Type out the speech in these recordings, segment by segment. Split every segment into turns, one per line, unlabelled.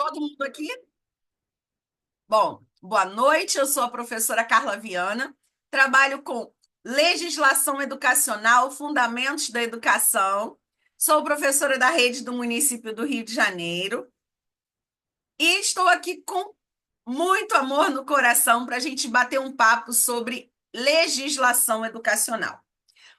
todo mundo aqui? Bom, boa noite. Eu sou a professora Carla Viana. Trabalho com legislação educacional, fundamentos da educação. Sou professora da rede do município do Rio de Janeiro e estou aqui com muito amor no coração para a gente bater um papo sobre legislação educacional.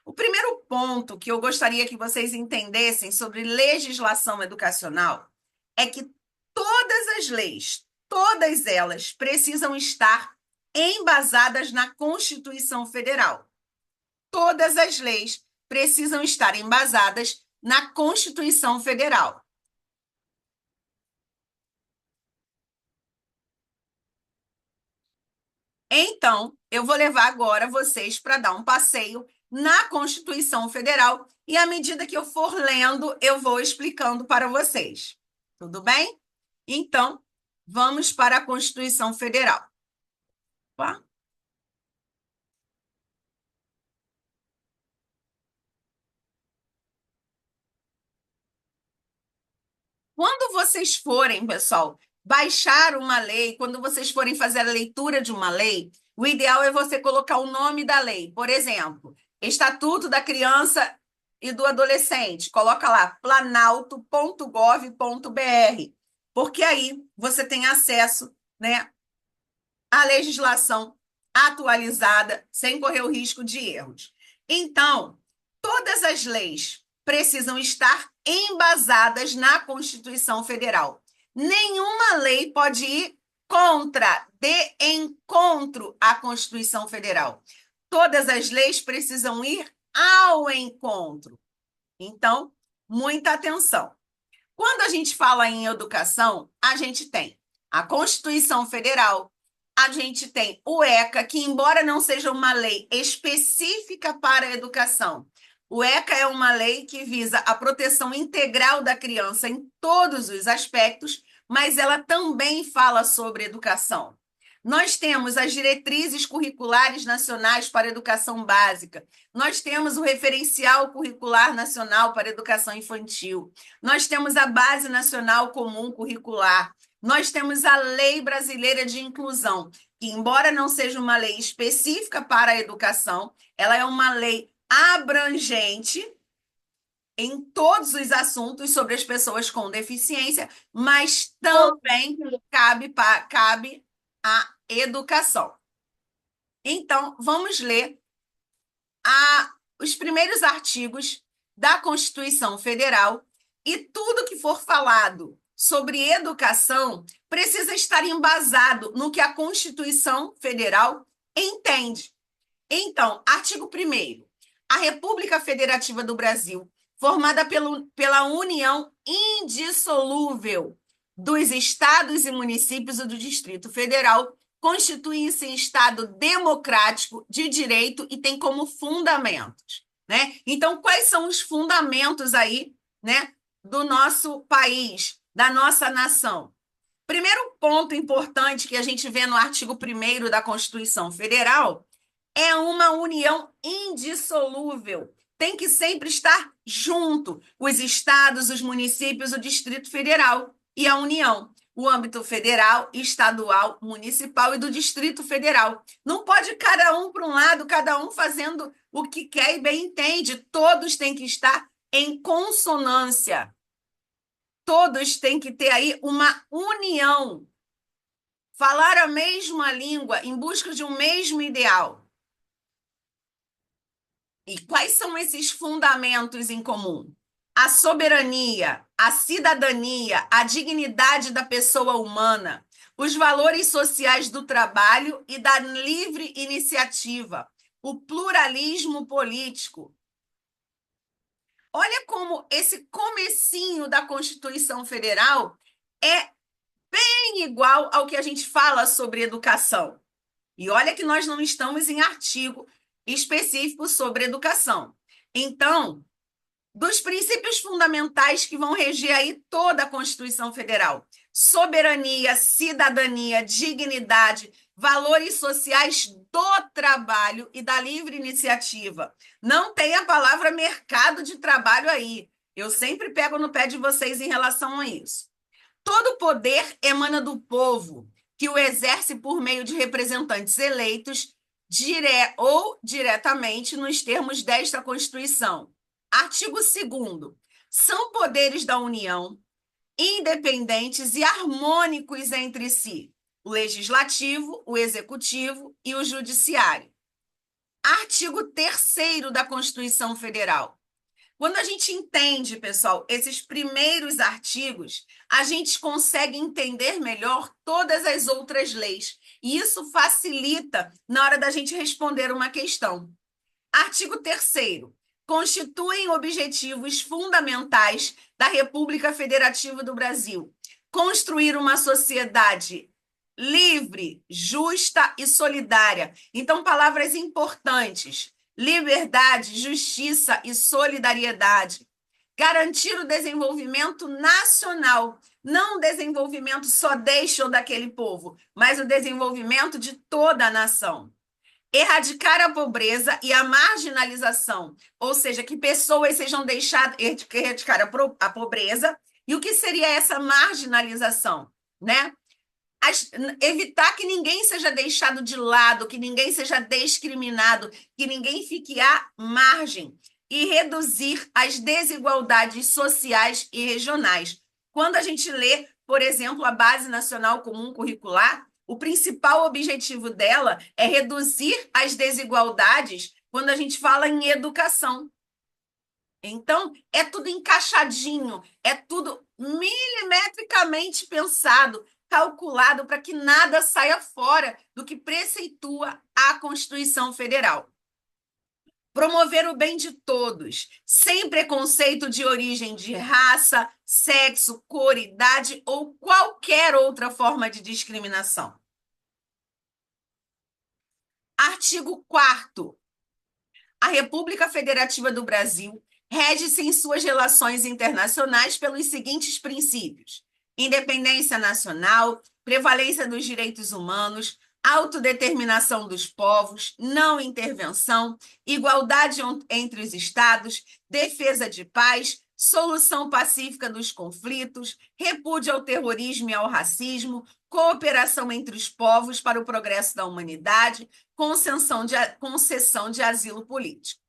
O primeiro ponto que eu gostaria que vocês entendessem sobre legislação educacional é que todas as leis, todas elas precisam estar embasadas na Constituição Federal. Todas as leis precisam estar embasadas na Constituição Federal. Então, eu vou levar agora vocês para dar um passeio na Constituição Federal e, à medida que eu for lendo, eu vou explicando para vocês. Tudo bem? Então, vamos para a Constituição Federal. Tá? Quando vocês forem, pessoal, baixar uma lei, quando vocês forem fazer a leitura de uma lei, o ideal é você colocar o nome da lei. Por exemplo, Estatuto da Criança e do Adolescente. Coloca lá, planalto.gov.br, porque aí você tem acesso, né, à legislação atualizada, sem correr o risco de erros. Então, todas as leis precisam estar embasadas na Constituição Federal. Nenhuma lei pode ir contra, de encontro à Constituição Federal. Todas as leis precisam ir ao encontro. Então, muita atenção. Quando a gente fala em educação, a gente tem a Constituição Federal, a gente tem o ECA, que, embora não seja uma lei específica para a educação, o ECA é uma lei que visa a proteção integral da criança em todos os aspectos, mas ela também fala sobre educação. Nós temos as diretrizes curriculares nacionais para a educação básica, nós temos o referencial curricular nacional para a educação infantil, nós temos a Base Nacional Comum Curricular, nós temos a Lei Brasileira de Inclusão, que, embora não seja uma lei específica para a educação, ela é uma lei abrangente em todos os assuntos sobre as pessoas com deficiência, mas também cabe à educação. Então, vamos ler os primeiros artigos da Constituição Federal e tudo que for falado sobre educação precisa estar embasado no que a Constituição Federal entende. Então, artigo 1º. A República Federativa do Brasil, formada pela união indissolúvel dos estados e municípios e do Distrito Federal, constitui-se em Estado democrático de direito e tem como fundamentos, né? Então, quais são os fundamentos aí, né, do nosso país, da nossa nação? Primeiro ponto importante que a gente vê no artigo 1º da Constituição Federal é uma união indissolúvel. Tem que sempre estar junto os estados, os municípios, o Distrito Federal e a União. O âmbito federal, estadual, municipal e do Distrito Federal. Não pode cada um para um lado, cada um fazendo o que quer e bem entende. Todos têm que estar em consonância. Todos têm que ter aí uma união. Falar a mesma língua em busca de um mesmo ideal. E quais são esses fundamentos em comum? A soberania, a cidadania, a dignidade da pessoa humana, os valores sociais do trabalho e da livre iniciativa, o pluralismo político. Olha como esse comecinho da Constituição Federal é bem igual ao que a gente fala sobre educação. E olha que nós não estamos em artigo específico sobre educação. Então, dos princípios fundamentais que vão reger aí toda a Constituição Federal: soberania, cidadania, dignidade, valores sociais do trabalho e da livre iniciativa. Não tem a palavra mercado de trabalho aí. Eu sempre pego no pé de vocês em relação a isso. Todo poder emana do povo, que o exerce por meio de representantes eleitos ou diretamente nos termos desta Constituição. Artigo 2º. São poderes da União, independentes e harmônicos entre si, o legislativo, o executivo e o judiciário. Artigo 3º da Constituição Federal. Quando a gente entende, pessoal, esses primeiros artigos, a gente consegue entender melhor todas as outras leis. E isso facilita na hora da gente responder uma questão. Artigo 3º. Constituem objetivos fundamentais da República Federativa do Brasil construir uma sociedade livre, justa e solidária. Então, palavras importantes: liberdade, justiça e solidariedade. Garantir o desenvolvimento nacional, não o desenvolvimento só deste ou daquele povo, mas o desenvolvimento de toda a nação. Erradicar a pobreza e a marginalização, ou seja, que pessoas sejam deixadas, erradicar a pobreza. E o que seria essa marginalização, né? Evitar que ninguém seja deixado de lado, que ninguém seja discriminado, que ninguém fique à margem, e reduzir as desigualdades sociais e regionais. Quando a gente lê, por exemplo, a Base Nacional Comum Curricular, o principal objetivo dela é reduzir as desigualdades quando a gente fala em educação. Então, é tudo encaixadinho, é tudo milimetricamente pensado, calculado para que nada saia fora do que preceitua a Constituição Federal. Promover o bem de todos, sem preconceito de origem de raça, sexo, cor, idade ou qualquer outra forma de discriminação. Artigo 4º. A República Federativa do Brasil rege-se em suas relações internacionais pelos seguintes princípios: independência nacional, prevalência dos direitos humanos, autodeterminação dos povos, não intervenção, igualdade entre os estados, defesa de paz, solução pacífica dos conflitos, repúdio ao terrorismo e ao racismo, cooperação entre os povos para o progresso da humanidade, concessão de asilo político.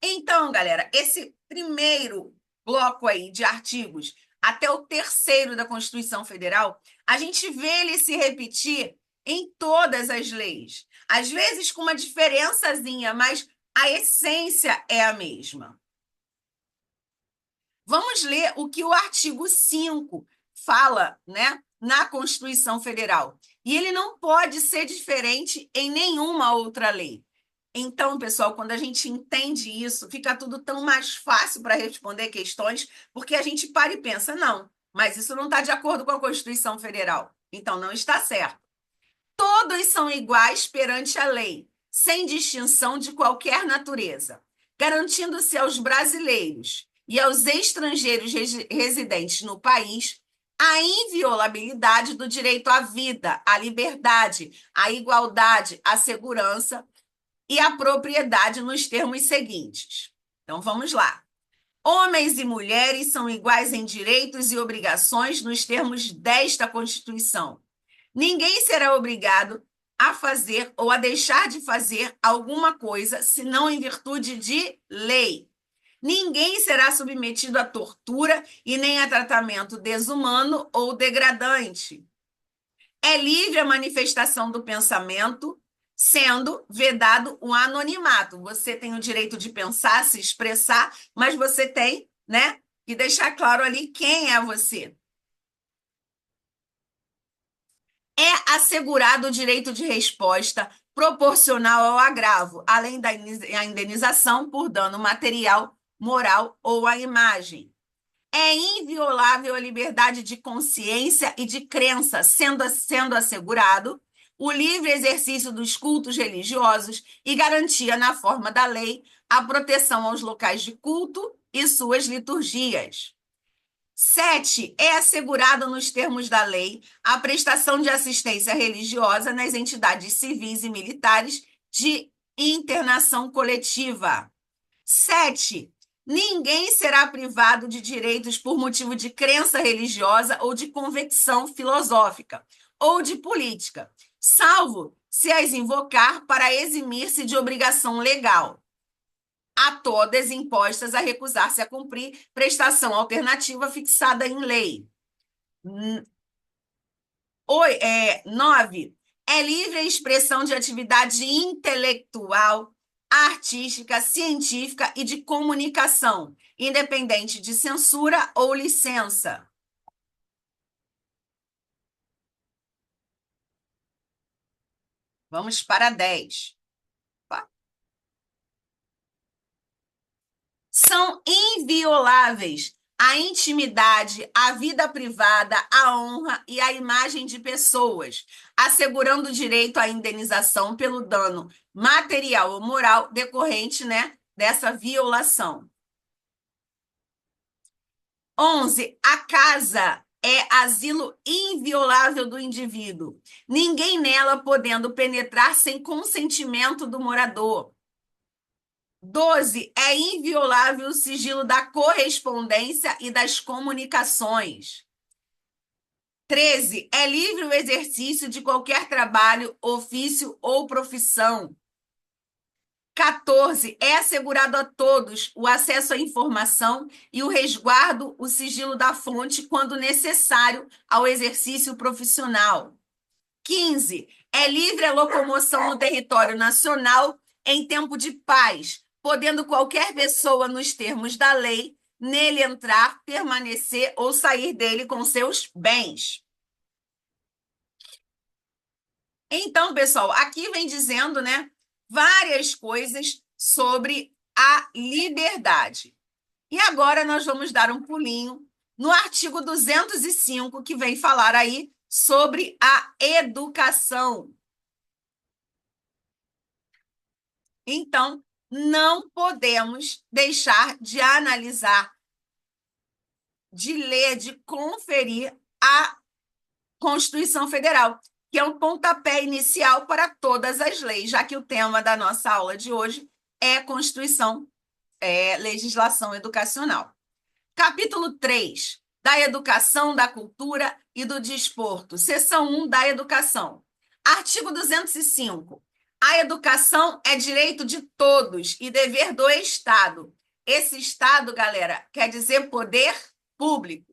Então, galera, esse primeiro bloco aí de artigos até o 3º da Constituição Federal, a gente vê ele se repetir em todas as leis. Às vezes com uma diferençazinha, mas a essência é a mesma. Vamos ler o que o artigo 5 fala, né, na Constituição Federal. E ele não pode ser diferente em nenhuma outra lei. Então, pessoal, quando a gente entende isso, fica tudo tão mais fácil para responder questões, porque a gente para e pensa, não, mas isso não está de acordo com a Constituição Federal. Então, não está certo. Todos são iguais perante a lei, sem distinção de qualquer natureza, garantindo-se aos brasileiros e aos estrangeiros residentes no país a inviolabilidade do direito à vida, à liberdade, à igualdade, à segurança e à propriedade nos termos seguintes. Então, vamos lá. Homens e mulheres são iguais em direitos e obrigações nos termos desta Constituição. Ninguém será obrigado a fazer ou a deixar de fazer alguma coisa, senão em virtude de lei. Ninguém será submetido a tortura e nem a tratamento desumano ou degradante. É livre a manifestação do pensamento, sendo vedado o anonimato. Você tem o direito de pensar, se expressar, mas você tem, né, que deixar claro ali quem é você. É assegurado o direito de resposta proporcional ao agravo, além da indenização por dano material, moral ou à imagem. É inviolável a liberdade de consciência e de crença, sendo assegurado o livre exercício dos cultos religiosos e garantia na forma da lei a proteção aos locais de culto e suas liturgias. 7. É assegurado nos termos da lei a prestação de assistência religiosa nas entidades civis e militares de internação coletiva. 7. Ninguém será privado de direitos por motivo de crença religiosa ou de convicção filosófica ou de política, salvo se as invocar para eximir-se de obrigação legal, a todas impostas a recusar-se a cumprir prestação alternativa fixada em lei. 9. É livre a expressão de atividade intelectual, artística, científica e de comunicação, independente de censura ou licença. Vamos para 10. São invioláveis a intimidade, a vida privada, a honra e a imagem de pessoas, assegurando o direito à indenização pelo dano material ou moral decorrente, né, dessa violação. 11. A casa é asilo inviolável do indivíduo, ninguém nela podendo penetrar sem consentimento do morador. 12. É inviolável o sigilo da correspondência e das comunicações. 13. É livre o exercício de qualquer trabalho, ofício ou profissão. 14. É assegurado a todos o acesso à informação e o resguardo, o sigilo da fonte, quando necessário ao exercício profissional. 15. É livre a locomoção no território nacional em tempo de paz, podendo qualquer pessoa, nos termos da lei, nele entrar, permanecer ou sair dele com seus bens. Então, pessoal, aqui vem dizendo, né, várias coisas sobre a liberdade. E agora nós vamos dar um pulinho no artigo 205, que vem falar aí sobre a educação. Então, não podemos deixar de analisar, de ler, de conferir a Constituição Federal, que é um pontapé inicial para todas as leis, já que o tema da nossa aula de hoje é Constituição, legislação educacional. Capítulo 3, da educação, da cultura e do desporto. Seção 1 da educação. Artigo 205. A educação é direito de todos e dever do Estado. Esse Estado, galera, quer dizer poder público.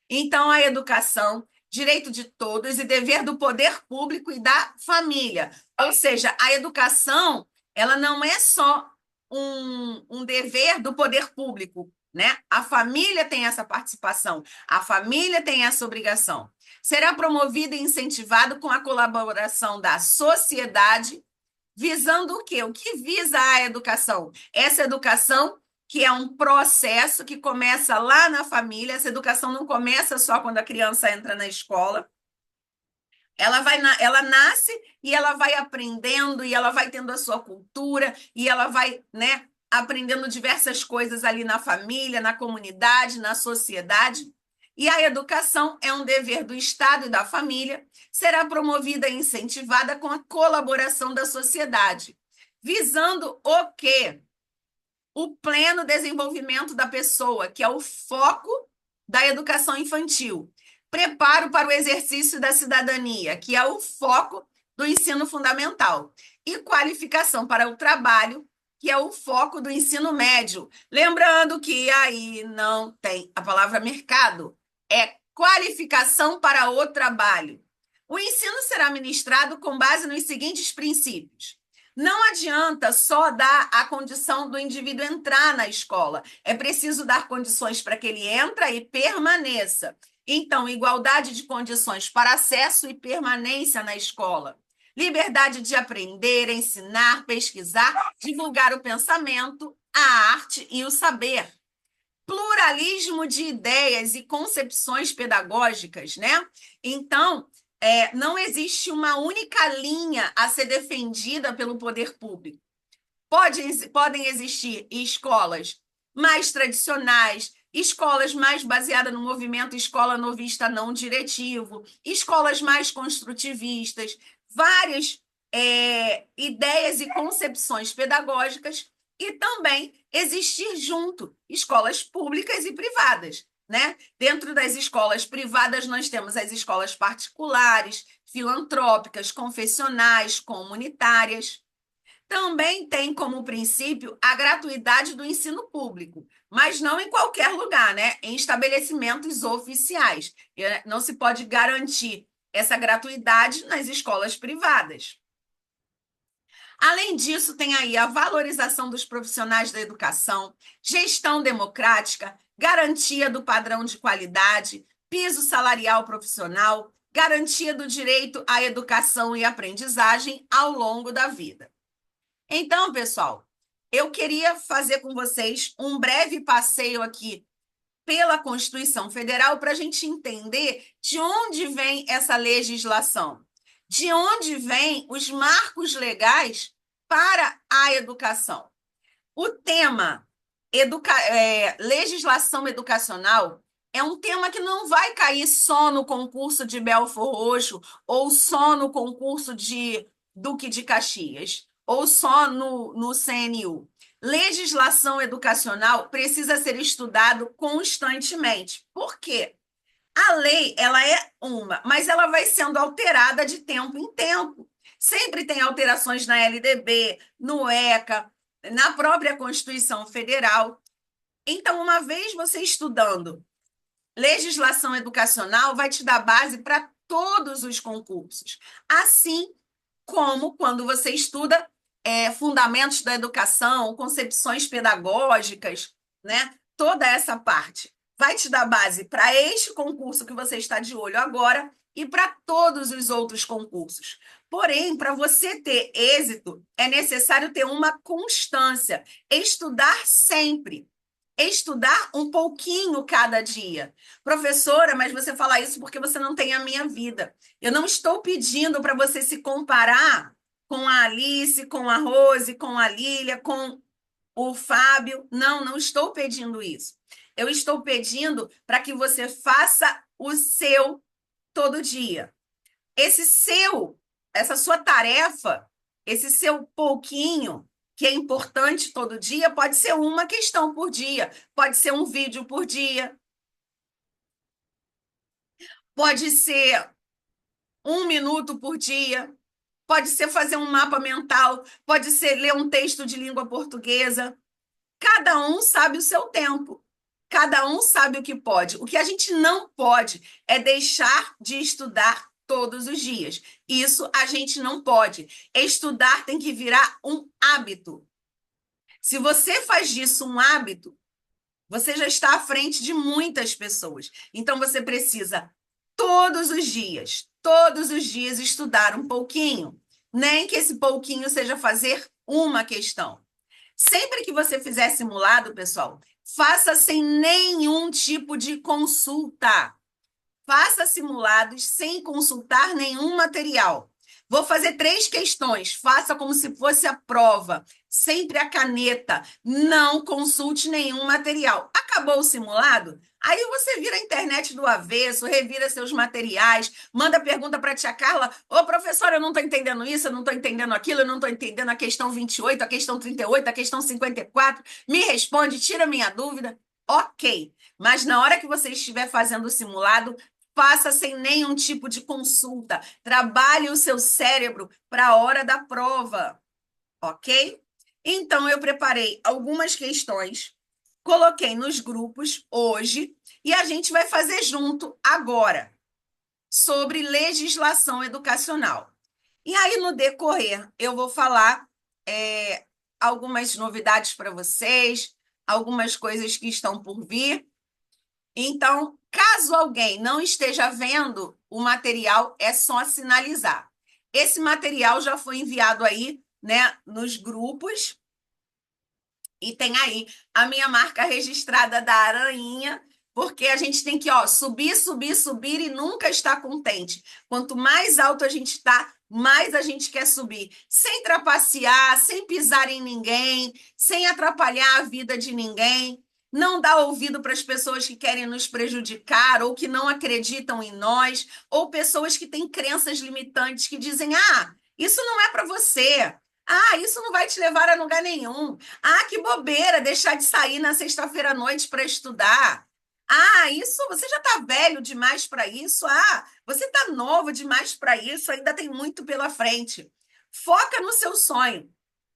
Então, a educação, direito de todos e dever do poder público e da família. Ou seja, a educação, ela não é só um dever do poder público, né? A família tem essa participação, a família tem essa obrigação. Será promovido e incentivado com a colaboração da sociedade, visando o quê? O que visa a educação? Essa educação que é um processo que começa lá na família. Essa educação não começa só quando a criança entra na escola. Ela nasce e ela vai aprendendo e ela vai tendo a sua cultura e ela vai, né, aprendendo diversas coisas ali na família, na comunidade, na sociedade. E a educação é um dever do Estado e da família, será promovida e incentivada com a colaboração da sociedade, visando o quê? O pleno desenvolvimento da pessoa, que é o foco da educação infantil. Preparo para o exercício da cidadania, que é o foco do ensino fundamental. E qualificação para o trabalho, que é o foco do ensino médio. Lembrando que aí não tem a palavra mercado, é qualificação para o trabalho. O ensino será ministrado com base nos seguintes princípios. Não adianta só dar a condição do indivíduo entrar na escola. É preciso dar condições para que ele entre e permaneça. Então, igualdade de condições para acesso e permanência na escola. Liberdade de aprender, ensinar, pesquisar, divulgar o pensamento, a arte e o saber. Pluralismo de ideias e concepções pedagógicas, né? Então, não existe uma única linha a ser defendida pelo poder público. Podem existir escolas mais tradicionais, escolas mais baseadas no movimento escola novista não diretivo, escolas mais construtivistas, várias ideias e concepções pedagógicas, e também existir junto escolas públicas e privadas, né? Dentro das escolas privadas, nós temos as escolas particulares, filantrópicas, confessionais, comunitárias. Também tem como princípio a gratuidade do ensino público, mas não em qualquer lugar, né? Em estabelecimentos oficiais. Não se pode garantir essa gratuidade nas escolas privadas. Além disso, tem aí a valorização dos profissionais da educação, gestão democrática, garantia do padrão de qualidade, piso salarial profissional, garantia do direito à educação e aprendizagem ao longo da vida. Então, pessoal, eu queria fazer com vocês um breve passeio aqui pela Constituição Federal para a gente entender de onde vem essa legislação, de onde vêm os marcos legais para a educação. O tema legislação educacional é um tema que não vai cair só no concurso de Belford Roxo ou só no concurso de Duque de Caxias ou só no CNU. Legislação educacional precisa ser estudado constantemente. Por quê? A lei, ela é uma, mas ela vai sendo alterada de tempo em tempo. Sempre tem alterações na LDB, no ECA, na própria Constituição Federal. Então, uma vez você estudando legislação educacional, vai te dar base para todos os concursos. Assim como quando você estuda fundamentos da educação, concepções pedagógicas, né? Toda essa parte vai te dar base para este concurso que você está de olho agora e para todos os outros concursos. Porém, para você ter êxito, é necessário ter uma constância, estudar sempre. Estudar um pouquinho cada dia. Professora, mas você fala isso porque você não tem a minha vida. Eu não estou pedindo para você se comparar com a Alice, com a Rose, com a Lília, com o Fábio. Não, não estou pedindo isso. Eu estou pedindo para que você faça o seu todo dia. Essa sua tarefa, esse seu pouquinho que é importante todo dia, pode ser uma questão por dia, pode ser um vídeo por dia, pode ser 1 minuto por dia, pode ser fazer um mapa mental, pode ser ler um texto de língua portuguesa. Cada um sabe o seu tempo. Cada um sabe o que pode. O que a gente não pode é deixar de estudar todos os dias. Isso a gente não pode. Estudar tem que virar um hábito. Se você faz disso um hábito, você já está à frente de muitas pessoas. Então você precisa todos os dias estudar um pouquinho. Nem que esse pouquinho seja fazer uma questão. Sempre que você fizer simulado, pessoal, faça sem nenhum tipo de consulta. Faça simulados sem consultar nenhum material. Vou fazer 3 questões. Faça como se fosse a prova. Sempre a caneta. Não consulte nenhum material. Acabou o simulado? Aí você vira a internet do avesso, revira seus materiais, manda pergunta para a tia Carla: ô, professora, eu não estou entendendo isso, eu não estou entendendo aquilo, eu não estou entendendo a questão 28, a questão 38, a questão 54. Me responde, tira minha dúvida. Ok. Mas na hora que você estiver fazendo o simulado, faça sem nenhum tipo de consulta. Trabalhe o seu cérebro para a hora da prova, ok? Então, eu preparei algumas questões, coloquei nos grupos hoje e a gente vai fazer junto agora sobre legislação educacional. E aí, no decorrer, eu vou falar algumas novidades para vocês, algumas coisas que estão por vir. Então, caso alguém não esteja vendo o material, é só sinalizar. Esse material já foi enviado aí, né, nos grupos. E tem aí a minha marca registrada da aranha, porque a gente tem que, ó, subir, subir, subir e nunca estar contente. Quanto mais alto a gente está, mais a gente quer subir, sem trapacear, sem pisar em ninguém, sem atrapalhar a vida de ninguém. Não dar ouvido para as pessoas que querem nos prejudicar ou que não acreditam em nós, ou pessoas que têm crenças limitantes que dizem: ah, isso não é para você. Ah, isso não vai te levar a lugar nenhum. Ah, que bobeira deixar de sair na sexta-feira à noite para estudar. Ah, isso, você já está velho demais para isso. Ah, você está novo demais para isso, ainda tem muito pela frente. Foca no seu sonho.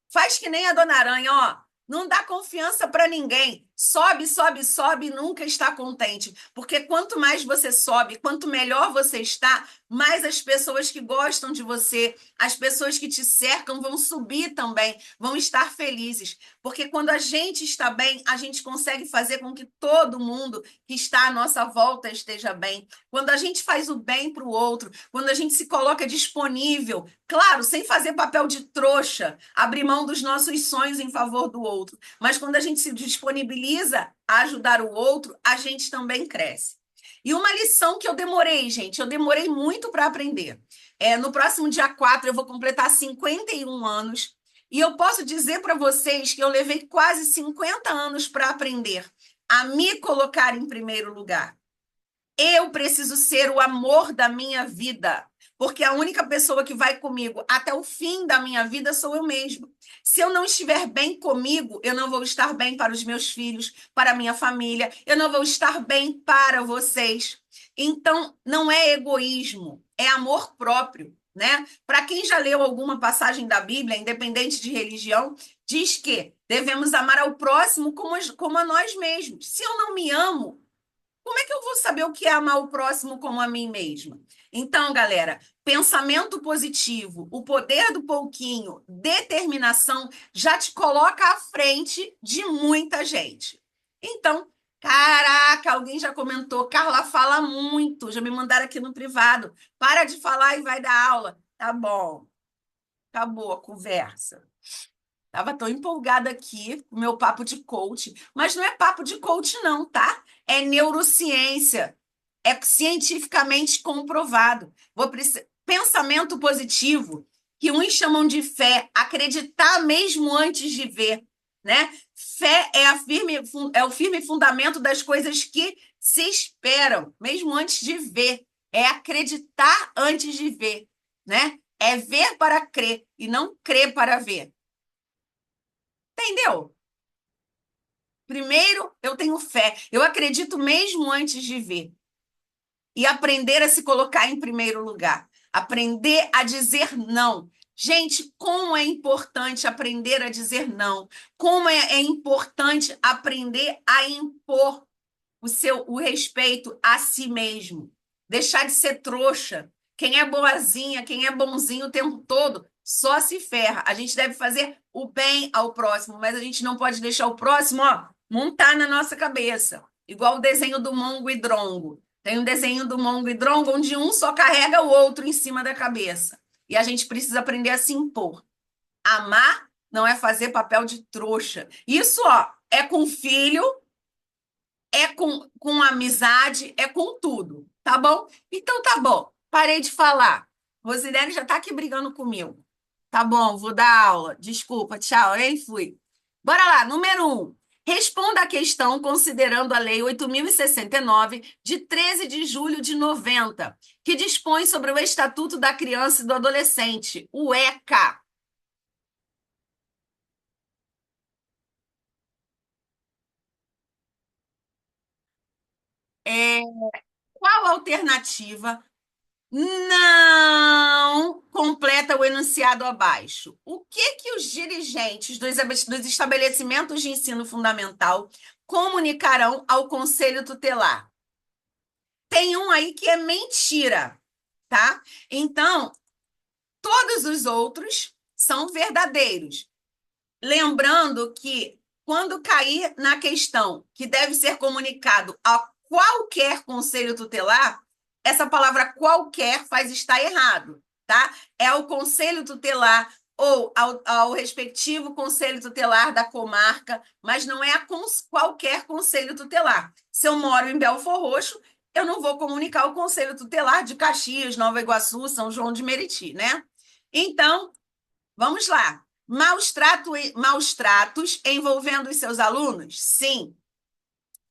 Faz que nem a Dona Aranha, ó. Não dá confiança para ninguém. Sobe, sobe, sobe e nunca está contente. Porque quanto mais você sobe, quanto melhor você está, mais as pessoas que gostam de você, as pessoas que te cercam vão subir também, vão estar felizes. Porque quando a gente está bem, a gente consegue fazer com que todo mundo que está à nossa volta esteja bem. Quando a gente faz o bem para o outro, quando a gente se coloca disponível, claro, sem fazer papel de trouxa, abrir mão dos nossos sonhos em favor do outro. Mas quando a gente se disponibiliza a ajudar o outro, a gente também cresce. E uma lição que eu demorei, gente, eu demorei muito para aprender. No próximo dia 4 eu vou completar 51 anos. E eu posso dizer para vocês que eu levei quase 50 anos para aprender a me colocar em primeiro lugar. Eu preciso ser o amor da minha vida, porque a única pessoa que vai comigo até o fim da minha vida sou eu mesmo. Se eu não estiver bem comigo, eu não vou estar bem para os meus filhos, para a minha família, eu não vou estar bem para vocês. Então, não é egoísmo, é amor próprio, né? Para quem já leu alguma passagem da Bíblia, independente de religião, diz que devemos amar ao próximo como a nós mesmos. Se eu não me amo, como é que eu vou saber o que é amar o próximo como a mim mesma? Então, galera, pensamento positivo, o poder do pouquinho, determinação, já te coloca à frente de muita gente. Então, caraca, alguém já comentou, Carla fala muito, já me mandaram aqui no privado. Para de falar e vai dar aula. Tá bom, acabou a conversa. Tava tão empolgada aqui com o meu papo de coach, mas não é papo de coach, não, tá? É neurociência. É cientificamente comprovado. Pensamento positivo, que uns chamam de fé, acreditar mesmo antes de ver, né? Fé é o firme fundamento das coisas que se esperam, mesmo antes de ver. É acreditar antes de ver, né? É ver para crer e não crer para ver. Entendeu? Primeiro, eu tenho fé. Eu acredito mesmo antes de ver. E aprender a se colocar em primeiro lugar. Aprender a dizer não. Gente, como é importante aprender a dizer não. Como é importante aprender a impor o respeito a si mesmo. Deixar de ser trouxa. Quem é boazinha, quem é bonzinho o tempo todo, só se ferra. A gente deve fazer o bem ao próximo, mas a gente não pode deixar o próximo, ó, montar na nossa cabeça. Igual o desenho do Mongo e Drongo. Tem um desenho do Mongo e Drongo onde um só carrega o outro em cima da cabeça. E a gente precisa aprender a se impor. Amar não é fazer papel de trouxa. Isso, ó, é com filho, é com amizade, é com tudo, tá bom? Então tá bom, parei de falar. Rosilene já tá aqui brigando comigo. Tá bom, vou dar aula. Desculpa, tchau, nem fui. Bora lá, número 1. Responda a questão considerando a Lei 8.069, de 13 de julho de 90, que dispõe sobre o Estatuto da Criança e do Adolescente, o ECA. É, qual a alternativa não completa o enunciado abaixo? O que que os dirigentes dos estabelecimentos de ensino fundamental comunicarão ao Conselho Tutelar? Tem um aí que é mentira, tá? Então, todos os outros são verdadeiros. Lembrando que quando cair na questão que deve ser comunicado a qualquer conselho tutelar, essa palavra qualquer faz estar errado, tá? É ao conselho tutelar ou ao respectivo conselho tutelar da comarca, mas não é a qualquer conselho tutelar. Se eu moro em Belford Roxo, eu não vou comunicar o conselho tutelar de Caxias, Nova Iguaçu, São João de Meriti, né? Então, vamos lá. Maus tratos envolvendo os seus alunos? Sim.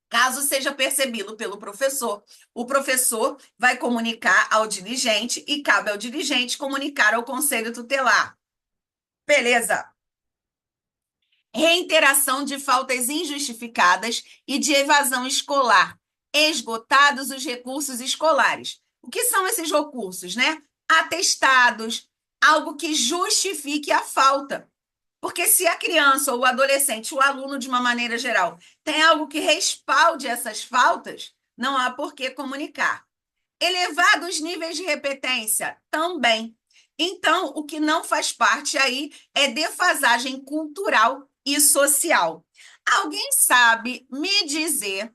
Caso seja percebido pelo professor, o professor vai comunicar ao dirigente e cabe ao dirigente comunicar ao conselho tutelar. Beleza. Reiteração de faltas injustificadas e de evasão escolar. Esgotados os recursos escolares. O que são esses recursos, né? Atestados, algo que justifique a falta. Porque se a criança ou o adolescente, o aluno de uma maneira geral, tem algo que respalde essas faltas, não há por que comunicar. Elevados níveis de repetência, também. Então, o que não faz parte aí é defasagem cultural e social. Alguém sabe me dizer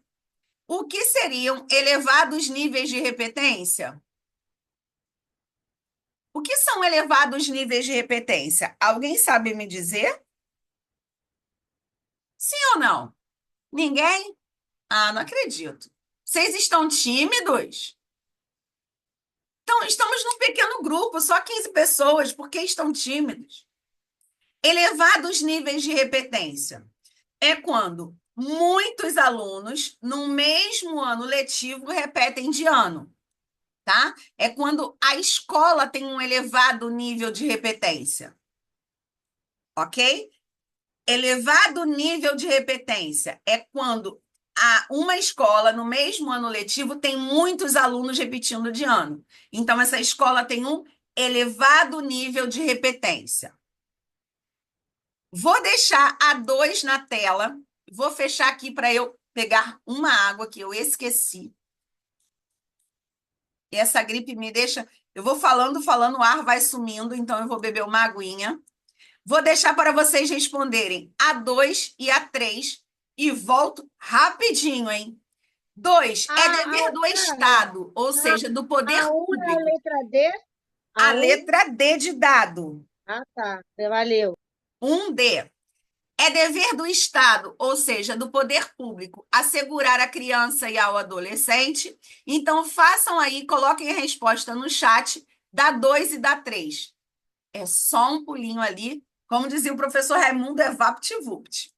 o que seriam elevados níveis de repetência? O que são elevados níveis de repetência? Alguém sabe me dizer? Sim ou não? Ninguém? Ah, não acredito. Vocês estão tímidos? Então, estamos num pequeno grupo, só 15 pessoas, por que estão tímidos? Elevados níveis de repetência é quando muitos alunos, no mesmo ano letivo, repetem de ano, tá? É quando a escola tem um elevado nível de repetência, ok? Elevado nível de repetência é quando uma escola, no mesmo ano letivo, tem muitos alunos repetindo de ano. Então, essa escola tem um elevado nível de repetência. Vou deixar a 2 na tela. Vou fechar aqui para eu pegar uma água que eu esqueci. E essa gripe me deixa. Eu vou falando, falando, o ar vai sumindo, então eu vou beber uma aguinha. Vou deixar para vocês responderem a 2 e a 3 e volto rapidinho, hein? 2 é dever do Estado, ou seja, do
A
poder
1 é a
público.
letra D?
A
A 1?
letra D de dado.
Ah, tá. Valeu.
1D. É dever do Estado, ou seja, do poder público, assegurar à criança e ao adolescente. Então, façam aí, coloquem a resposta no chat da 2 e da 3. É só um pulinho ali. Como dizia o professor Raimundo, é vapt-vupt.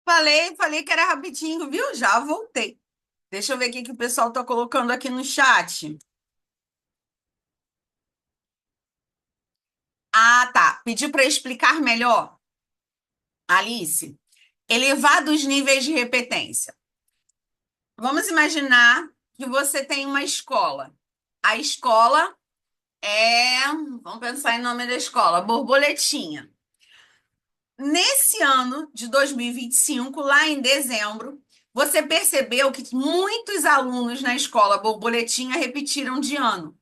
Falei que era rapidinho, viu? Já voltei. Deixa eu ver o que o pessoal está colocando aqui no chat. Ah, tá. Pediu para explicar melhor, Alice. Elevados níveis de repetência. Vamos imaginar que você tem uma escola. A escola é. Vamos pensar em nome da escola: Borboletinha. Nesse ano de 2025, lá em dezembro, você percebeu que muitos alunos na escola Borboletinha repetiram de ano.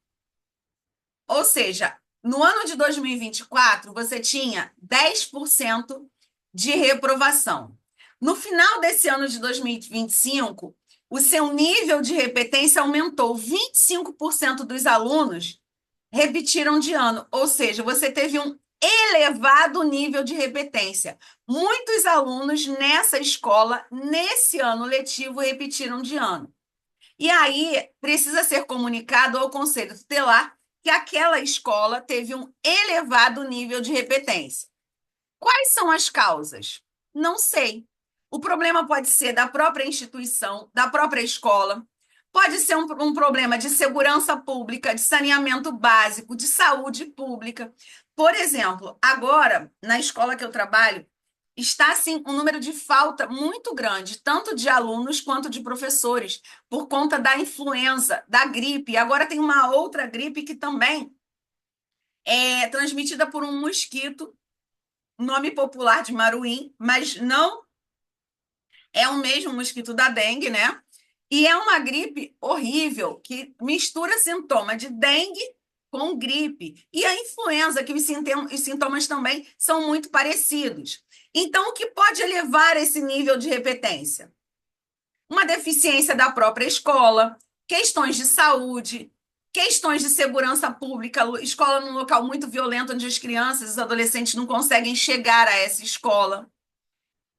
Ou seja, no ano de 2024, você tinha 10% de reprovação. No final desse ano de 2025, o seu nível de repetência aumentou. 25% dos alunos repetiram de ano. Ou seja, você teve um elevado nível de repetência. Muitos alunos nessa escola, nesse ano letivo, repetiram de ano. E aí precisa ser comunicado ao Conselho Tutelar que aquela escola teve um elevado nível de repetência. Quais são as causas? Não sei. O problema pode ser da própria instituição, da própria escola, pode ser um problema de segurança pública, de saneamento básico, de saúde pública. Por exemplo, agora, na escola que eu trabalho, está assim um número de falta muito grande, tanto de alunos quanto de professores, por conta da influenza, da gripe. Agora tem uma outra gripe que também é transmitida por um mosquito nome popular de maruim, mas não é o mesmo mosquito da dengue, né? E é uma gripe horrível que mistura sintoma de dengue com gripe. E a influenza, que os sintomas também são muito parecidos. Então, o que pode elevar esse nível de repetência? Uma deficiência da própria escola, questões de saúde, questões de segurança pública, escola num local muito violento, onde as crianças e os adolescentes não conseguem chegar a essa escola.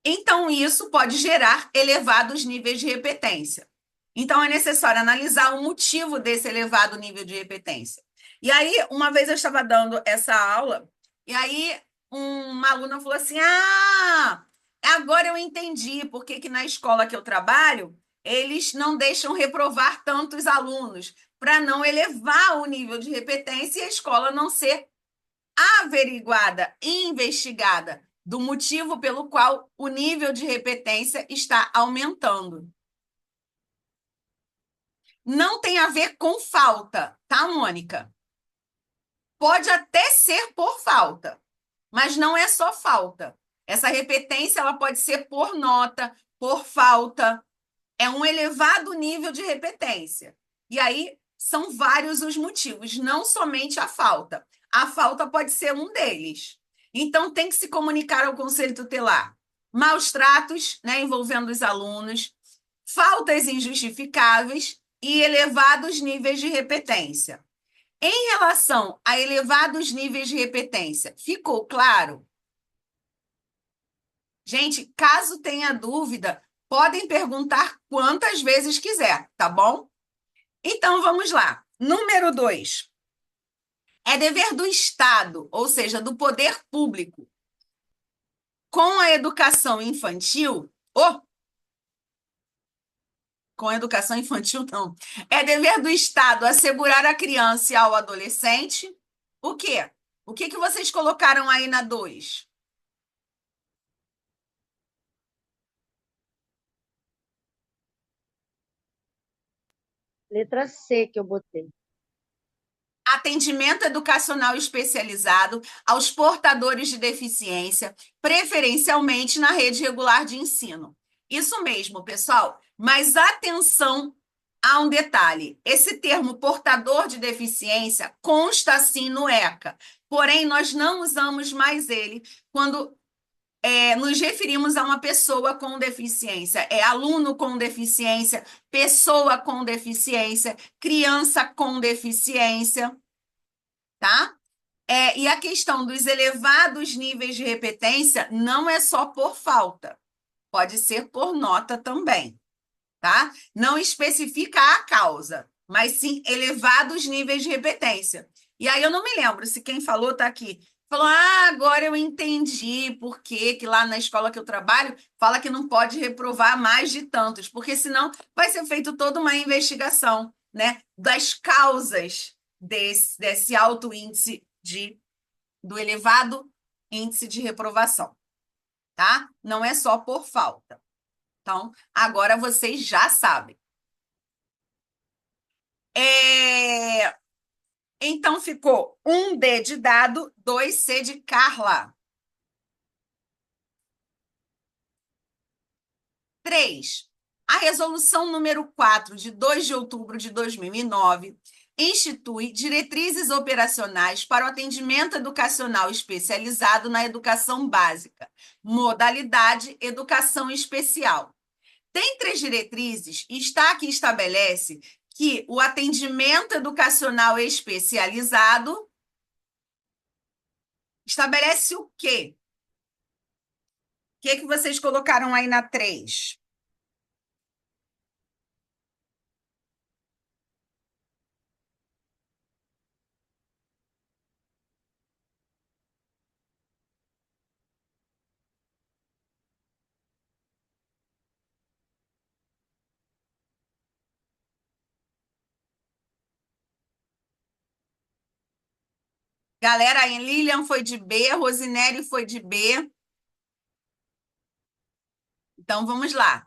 Então, isso pode gerar elevados níveis de repetência. Então, é necessário analisar o motivo desse elevado nível de repetência. E aí, uma vez eu estava dando essa aula, e aí uma aluna falou assim: Ah, agora eu entendi por que na escola que eu trabalho, eles não deixam reprovar tantos alunos, para não elevar o nível de repetência e a escola não ser averiguada e investigada do motivo pelo qual o nível de repetência está aumentando. Não tem a ver com falta, tá, Mônica? Pode até ser por falta, mas não é só falta. Essa repetência ela pode ser por nota, por falta. É um elevado nível de repetência. E aí são vários os motivos, não somente a falta. A falta pode ser um deles. Então tem que se comunicar ao conselho tutelar. Maus tratos, né, envolvendo os alunos, faltas injustificáveis e elevados níveis de repetência. Em relação a elevados níveis de repetência, ficou claro? Gente, caso tenha dúvida, podem perguntar quantas vezes quiser, tá bom? Então vamos lá. Número 2. É dever do Estado, ou seja, do poder público, com a educação infantil. Oh, com a educação infantil, não. É dever do Estado assegurar à criança e ao adolescente o quê? O que vocês colocaram aí na 2?
Letra C que eu botei.
Atendimento educacional especializado aos portadores de deficiência, preferencialmente na rede regular de ensino. Isso mesmo, pessoal. Mas atenção a um detalhe: esse termo portador de deficiência consta sim no ECA, porém nós não usamos mais ele quando nos referimos a uma pessoa com deficiência. É aluno com deficiência, pessoa com deficiência, criança com deficiência, tá? E a questão dos elevados níveis de repetência não é só por falta, pode ser por nota também, tá? Não especifica a causa, mas sim elevados níveis de repetência. E aí eu não me lembro se quem falou está aqui. Falou, agora eu entendi por que lá na escola que eu trabalho fala que não pode reprovar mais de tantos, porque senão vai ser feito toda uma investigação, né, das causas desse alto índice do elevado índice de reprovação, tá? Não é só por falta. Então, agora vocês já sabem. Então, ficou 1D de dado, 2C de Carla. 3. A resolução número 4, de 2 de outubro de 2009, institui diretrizes operacionais para o atendimento educacional especializado na educação básica, modalidade educação especial. Dentre as diretrizes, está que estabelece que o atendimento educacional especializado estabelece o quê? O que vocês colocaram aí na 3? Galera, a Lilian foi de B, a Rosinério foi de B. Então, vamos lá.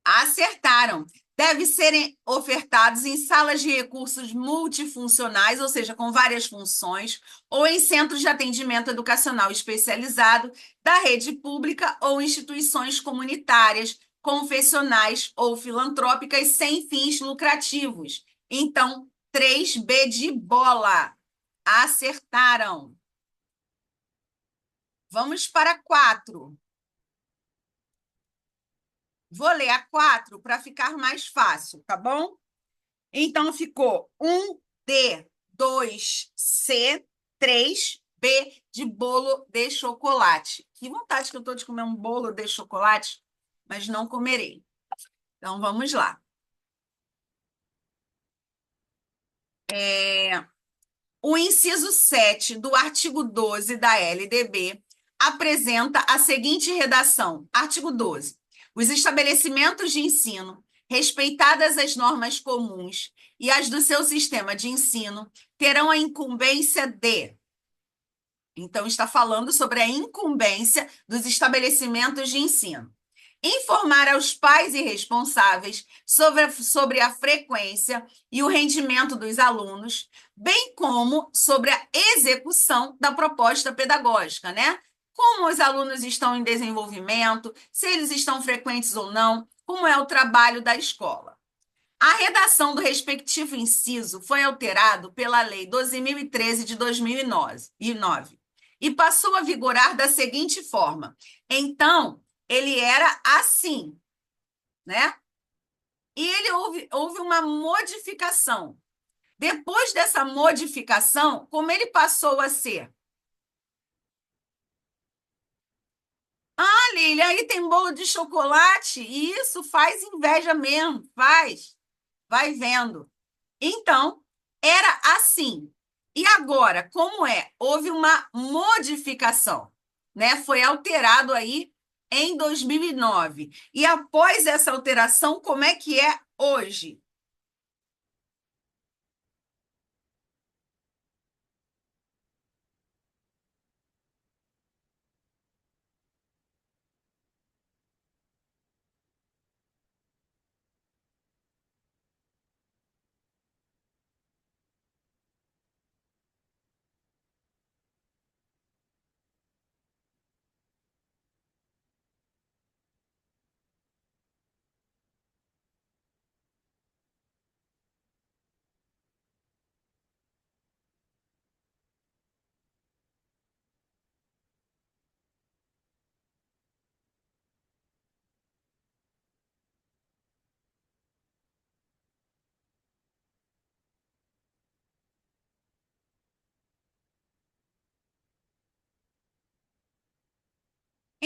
Acertaram. Devem serem ofertados em salas de recursos multifuncionais, ou seja, com várias funções, ou em centros de atendimento educacional especializado da rede pública ou instituições comunitárias, confessionais ou filantrópicas sem fins lucrativos. Então, 3B de bola. Acertaram. Vamos para 4. Vou ler a 4 para ficar mais fácil, tá bom? Então, ficou 1D, 2C, 3B de bolo de chocolate. Que vontade que eu estou de comer um bolo de chocolate, mas não comerei. Então, vamos lá. O inciso 7 do artigo 12 da LDB apresenta a seguinte redação. Artigo 12. Os estabelecimentos de ensino, respeitadas as normas comuns e as do seu sistema de ensino, terão a incumbência de... Então, está falando sobre a incumbência dos estabelecimentos de ensino. Informar aos pais e responsáveis sobre a frequência e o rendimento dos alunos, bem como sobre a execução da proposta pedagógica, né? Como os alunos estão em desenvolvimento, se eles estão frequentes ou não, como é o trabalho da escola. A redação do respectivo inciso foi alterado pela Lei 12.013 de 2009 e passou a vigorar da seguinte forma. Então, ele era assim, né? E houve uma modificação. Depois dessa modificação, como ele passou a ser? Ah, Lília, aí tem bolo de chocolate e isso faz inveja mesmo, faz. Vai vendo. Então, era assim. E agora, como é? Houve uma modificação, né? Foi alterado aí em 2009. E após essa alteração, como é que é hoje?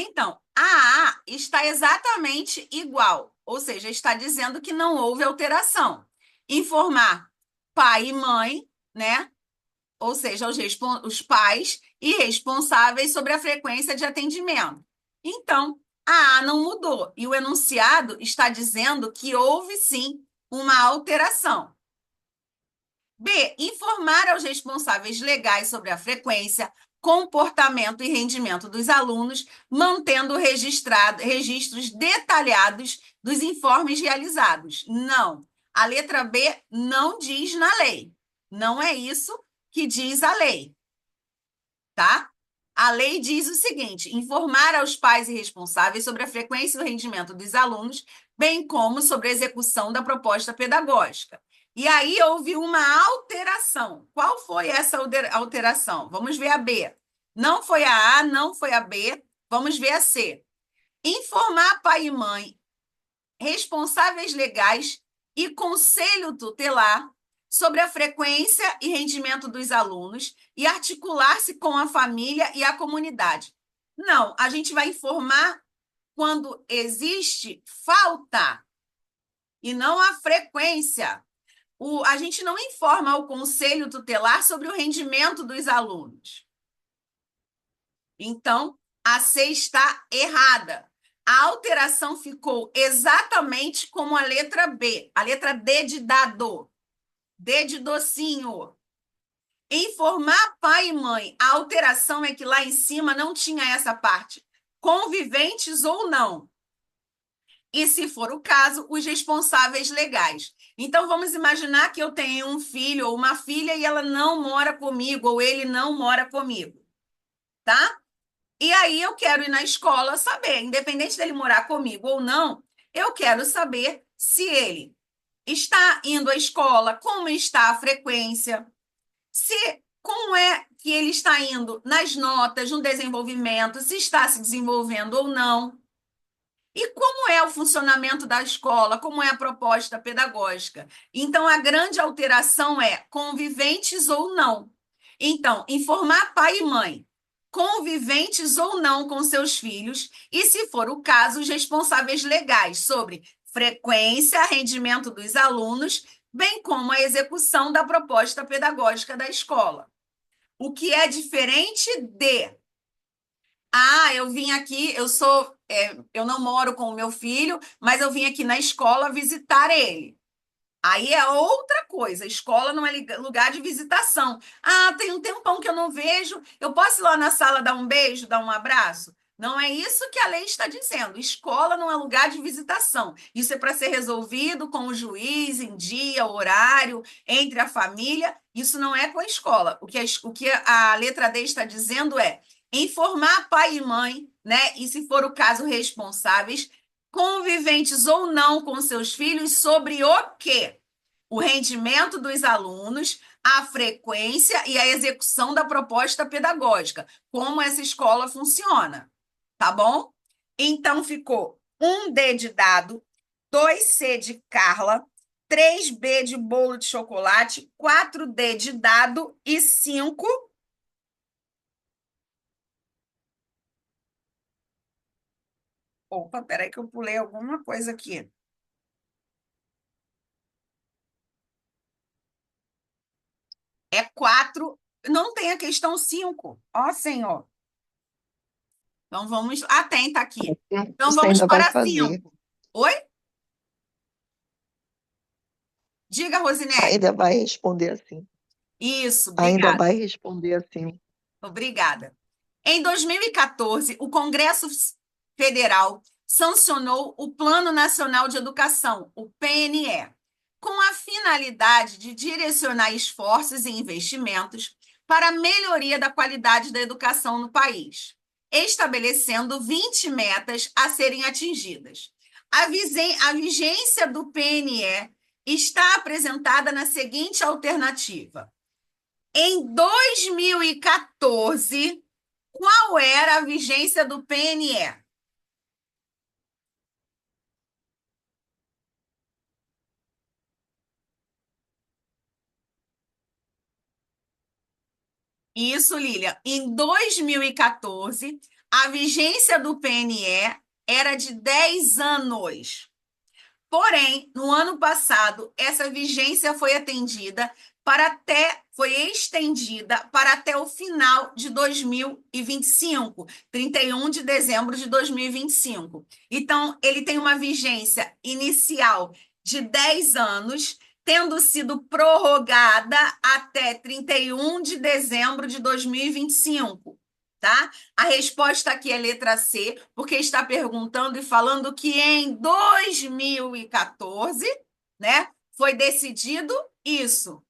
Então, a A está exatamente igual, ou seja, está dizendo que não houve alteração. Informar pai e mãe, né? Ou seja, os pais e responsáveis sobre a frequência de atendimento. Então, a A não mudou e o enunciado está dizendo que houve sim uma alteração. B. Informar aos responsáveis legais sobre a frequência, comportamento e rendimento dos alunos, mantendo registros detalhados dos informes realizados. Não. A letra B não diz na lei. Não é isso que diz a lei, tá? A lei diz o seguinte: informar aos pais e responsáveis sobre a frequência e o rendimento dos alunos, bem como sobre a execução da proposta pedagógica. E aí houve uma alteração. Qual foi essa alteração? Vamos ver a B. Não foi a A, não foi a B. Vamos ver a C. Informar pai e mãe, responsáveis legais e conselho tutelar sobre a frequência e rendimento dos alunos e articular-se com a família e a comunidade. Não, a gente vai informar quando existe falta e não a frequência. A gente não informa ao conselho tutelar sobre o rendimento dos alunos. Então, a C está errada. A alteração ficou exatamente como a letra B, a letra D de dado, D de docinho. Informar pai e mãe. A alteração é que lá em cima não tinha essa parte. Conviventes ou não. e, se for o caso, os responsáveis legais. Então, vamos imaginar que eu tenho um filho ou uma filha e ela não mora comigo, ou ele não mora comigo, tá? E aí eu quero ir na escola saber, independente dele morar comigo ou não, eu quero saber se ele está indo à escola, como está a frequência, se como é que ele está indo nas notas, no desenvolvimento, se está se desenvolvendo ou não. E como é o funcionamento da escola, como é a proposta pedagógica? Então, a grande alteração é conviventes ou não. Então, informar pai e mãe, conviventes ou não com seus filhos, e, se for o caso, os responsáveis legais sobre frequência, rendimento dos alunos, bem como a execução da proposta pedagógica da escola. O que é diferente de eu vim aqui, eu não moro com o meu filho, mas eu vim aqui na escola visitar ele. Aí é outra coisa, escola não é lugar de visitação. Tem um tempão que eu não vejo, eu posso ir lá na sala dar um beijo, dar um abraço? Não é isso que a lei está dizendo. Escola não é lugar de visitação. Isso é para ser resolvido com o juiz, em dia, horário, entre a família. Isso não é com a escola. O que a letra D está dizendo é informar pai e mãe, né? E, se for o caso, responsáveis, conviventes ou não com seus filhos, sobre o quê? O rendimento dos alunos, a frequência e a execução da proposta pedagógica, como essa escola funciona, tá bom? Então ficou 1D de dado, 2C de Carla, 3B de bolo de chocolate, 4D de dado e 5. Opa, peraí que eu pulei alguma coisa aqui. É 4, não tem a questão 5. Ó, senhor. Então vamos. Tem, tá aqui. Então
Você
vamos
ainda vai
para
fazer.
5. Oi? Diga, Rosinelli.
Ainda vai responder assim.
Isso,
Ainda
obrigada.
vai responder assim.
Obrigada. Em 2014, o Congresso Federal sancionou o Plano Nacional de Educação, o PNE, com a finalidade de direcionar esforços e investimentos para a melhoria da qualidade da educação no país, estabelecendo 20 metas a serem atingidas. A vigência do PNE está apresentada na seguinte alternativa. Em 2014, qual era a vigência do PNE? Isso, Lilian. Em 2014, a vigência do PNE era de 10 anos. Porém, no ano passado, essa vigência foi estendida para até o final de 2025, 31 de dezembro de 2025. Então, ele tem uma vigência inicial de 10 anos, tendo sido prorrogada até 31 de dezembro de 2025. Tá? A resposta aqui é letra C, porque está perguntando e falando que em 2014, né, foi decidido isso.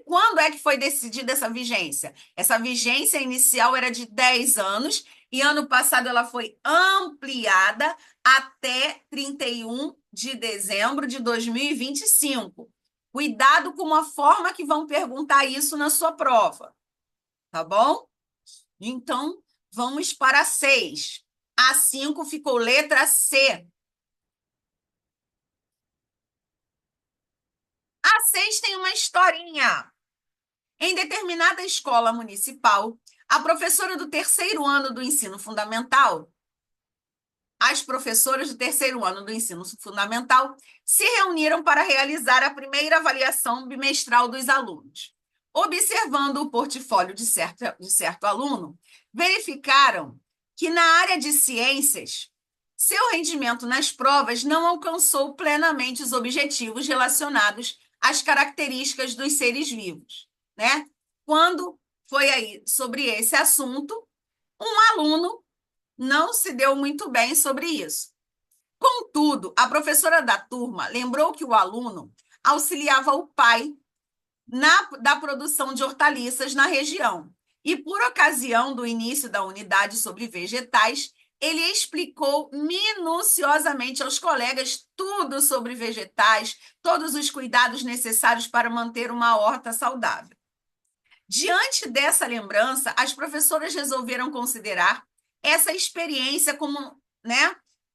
Quando é que foi decidida essa vigência? Essa vigência inicial era de 10 anos e ano passado ela foi ampliada até 31 de dezembro de 2025. Cuidado com a forma que vão perguntar isso na sua prova, tá bom? Então, vamos para 6. A 5 ficou letra C. A 6 tem uma historinha. Em determinada escola municipal, a professora do terceiro ano do ensino fundamental, as professoras do terceiro ano do ensino fundamental se reuniram para realizar a primeira avaliação bimestral dos alunos. Observando o portfólio de certo aluno, verificaram que na área de ciências, seu rendimento nas provas não alcançou plenamente os objetivos relacionados às características dos seres vivos, né? Quando foi aí sobre esse assunto, um aluno não se deu muito bem sobre isso. Contudo, a professora da turma lembrou que o aluno auxiliava o pai da produção de hortaliças na região. E, por ocasião do início da unidade sobre vegetais, ele explicou minuciosamente aos colegas tudo sobre vegetais, todos os cuidados necessários para manter uma horta saudável. Diante dessa lembrança, as professoras resolveram considerar essa experiência como, né,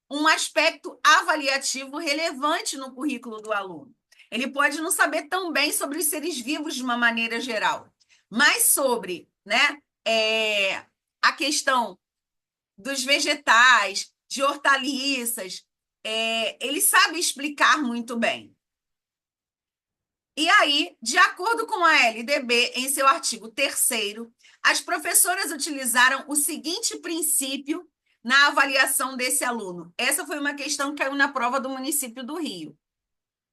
um aspecto avaliativo relevante no currículo do aluno. Ele pode não saber tão bem sobre os seres vivos de uma maneira geral, mas sobre, né, a questão dos vegetais, de hortaliças, ele sabe explicar muito bem. E aí, de acordo com a LDB, em seu artigo 3º, as professoras utilizaram o seguinte princípio na avaliação desse aluno. Essa foi uma questão que caiu na prova do município do Rio.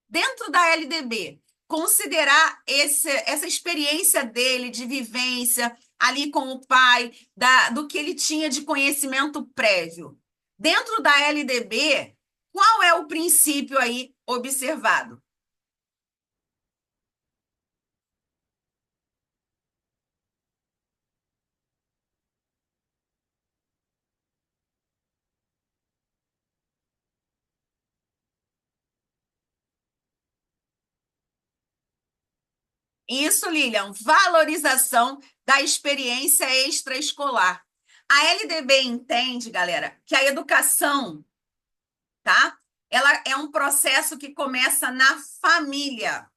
Dentro da LDB, considerar essa experiência dele de vivência ali com o pai, do que ele tinha de conhecimento prévio. Dentro da LDB, qual é o princípio aí observado? Isso, Lilian, valorização da experiência extraescolar. A LDB entende, galera, que a educação, tá? Ela é um processo que começa na família,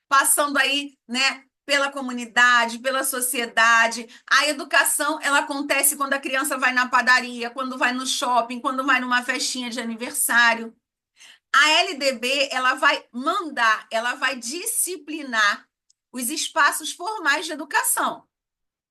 passando aí, né, pela comunidade, pela sociedade. A educação, ela acontece quando a criança vai na padaria, quando vai no shopping, quando vai numa festinha de aniversário. A LDB, ela vai mandar, ela vai disciplinar os espaços formais de educação,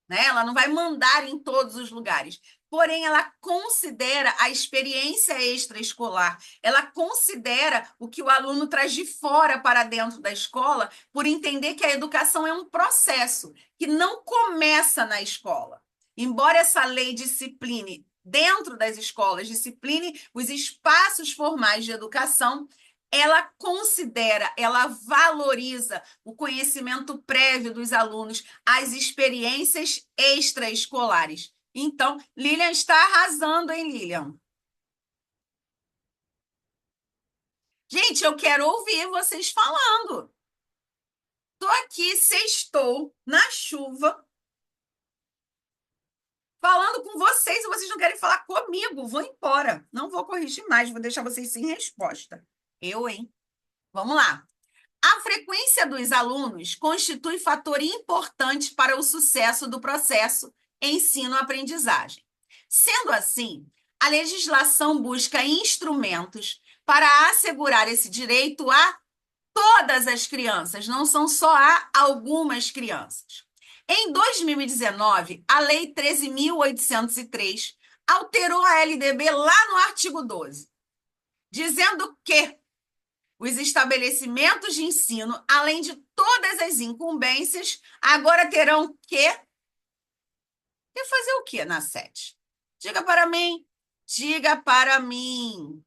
né? Ela não vai mandar em todos os lugares, porém ela considera a experiência extraescolar, ela considera o que o aluno traz de fora para dentro da escola, por entender que a educação é um processo que não começa na escola. Embora essa lei discipline dentro das escolas, discipline os espaços formais de educação, ela considera, ela valoriza o conhecimento prévio dos alunos, as experiências extraescolares. Então, Lilian está arrasando, hein, Lilian? Gente, eu quero ouvir vocês falando. Estou aqui, sextou, na chuva, falando com vocês e vocês não querem falar comigo. Vou embora. Não vou corrigir mais, vou deixar vocês sem resposta. Eu, hein? Vamos lá. A frequência dos alunos constitui fator importante para o sucesso do processo ensino-aprendizagem. Sendo assim, a legislação busca instrumentos para assegurar esse direito a todas as crianças, não são só a algumas crianças. Em 2019, a Lei 13.803 alterou a LDB lá no artigo 12, dizendo que os estabelecimentos de ensino, além de todas as incumbências, agora terão que fazer o quê na sede? Diga para mim. Diga para mim.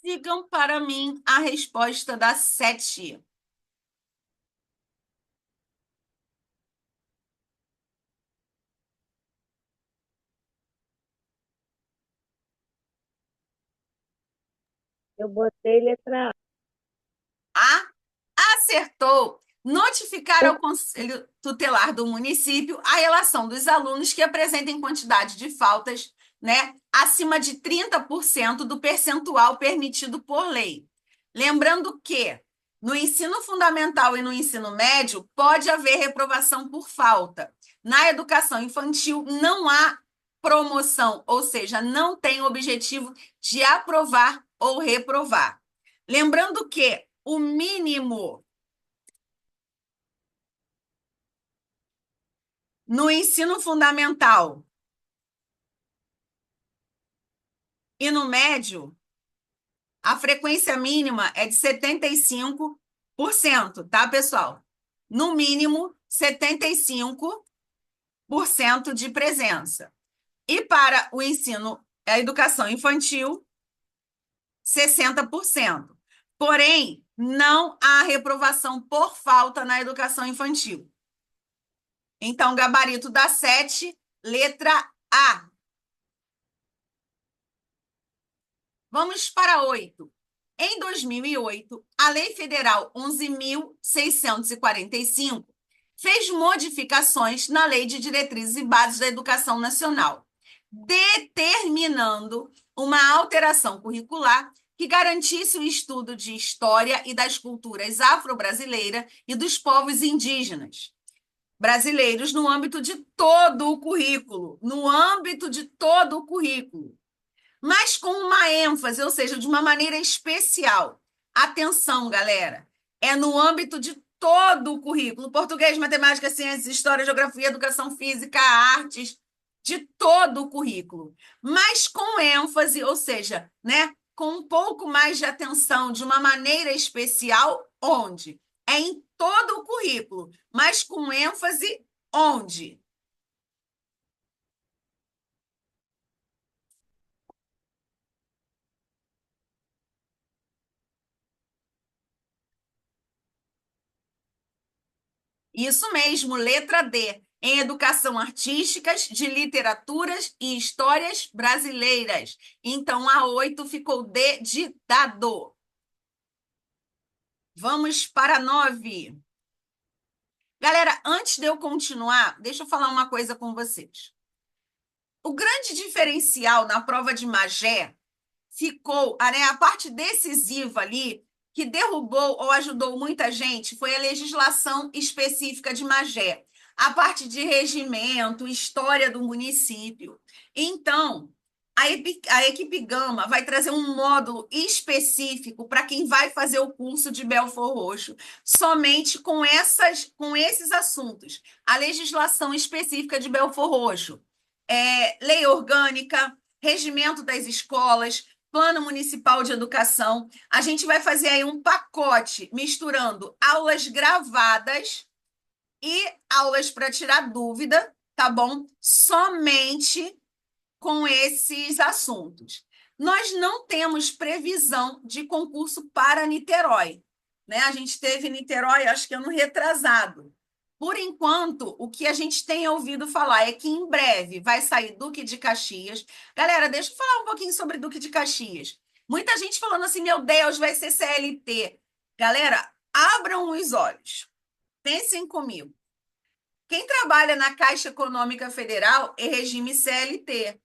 Digam para mim a resposta da 7.
Eu botei letra
A. Acertou. Notificar ao Conselho Tutelar do município a relação dos alunos que apresentem quantidade de faltas, né, acima de 30% do percentual permitido por lei. Lembrando que no ensino fundamental e no ensino médio pode haver reprovação por falta. Na educação infantil não há promoção, ou seja, não tem objetivo de aprovar ou reprovar. Lembrando que o mínimo no ensino fundamental e no médio, a frequência mínima é de 75%, tá, pessoal? No mínimo, 75% de presença. E para o ensino, a educação infantil, 60%. Porém, não há reprovação por falta na educação infantil. Então, gabarito da 7, letra A. Vamos para 8. Em 2008, a Lei Federal 11.645 fez modificações na Lei de Diretrizes e Bases da Educação Nacional, determinando uma alteração curricular que garantisse o estudo de história e das culturas afro-brasileiras e dos povos indígenas brasileiros no âmbito de todo o currículo, mas com uma ênfase, ou seja, de uma maneira especial. Atenção, galera, é no âmbito de todo o currículo, português, matemática, ciências, história, geografia, educação física, artes, de todo o currículo, mas com ênfase, ou seja, né, com um pouco mais de atenção, de uma maneira especial, onde? É em todo o currículo, mas com ênfase onde? Isso mesmo, letra D, em educação artísticas, de literaturas e histórias brasileiras. Então, a 8 ficou D de dado. Vamos para 9. Galera, antes de eu continuar, deixa eu falar uma coisa com vocês. O grande diferencial na prova de Magé ficou, né, a parte decisiva ali, que derrubou ou ajudou muita gente, foi a legislação específica de Magé, a parte de regimento, história do município. Então, a equipe Gama vai trazer um módulo específico para quem vai fazer o curso de Belford Roxo, somente com esses assuntos. A legislação específica de Belford Roxo, lei orgânica, regimento das escolas, Plano Municipal de Educação. A gente vai fazer aí um pacote misturando aulas gravadas e aulas para tirar dúvida, tá bom? Somente com esses assuntos. Nós não temos previsão de concurso para Niterói, né? A gente teve Niterói, acho que ano retrasado. Por enquanto, o que a gente tem ouvido falar é que em breve vai sair Duque de Caxias. Galera, deixa eu falar um pouquinho sobre Duque de Caxias. Muita gente falando assim, meu Deus, vai ser CLT. Galera, abram os olhos. Pensem comigo. Quem trabalha na Caixa Econômica Federal é regime CLT.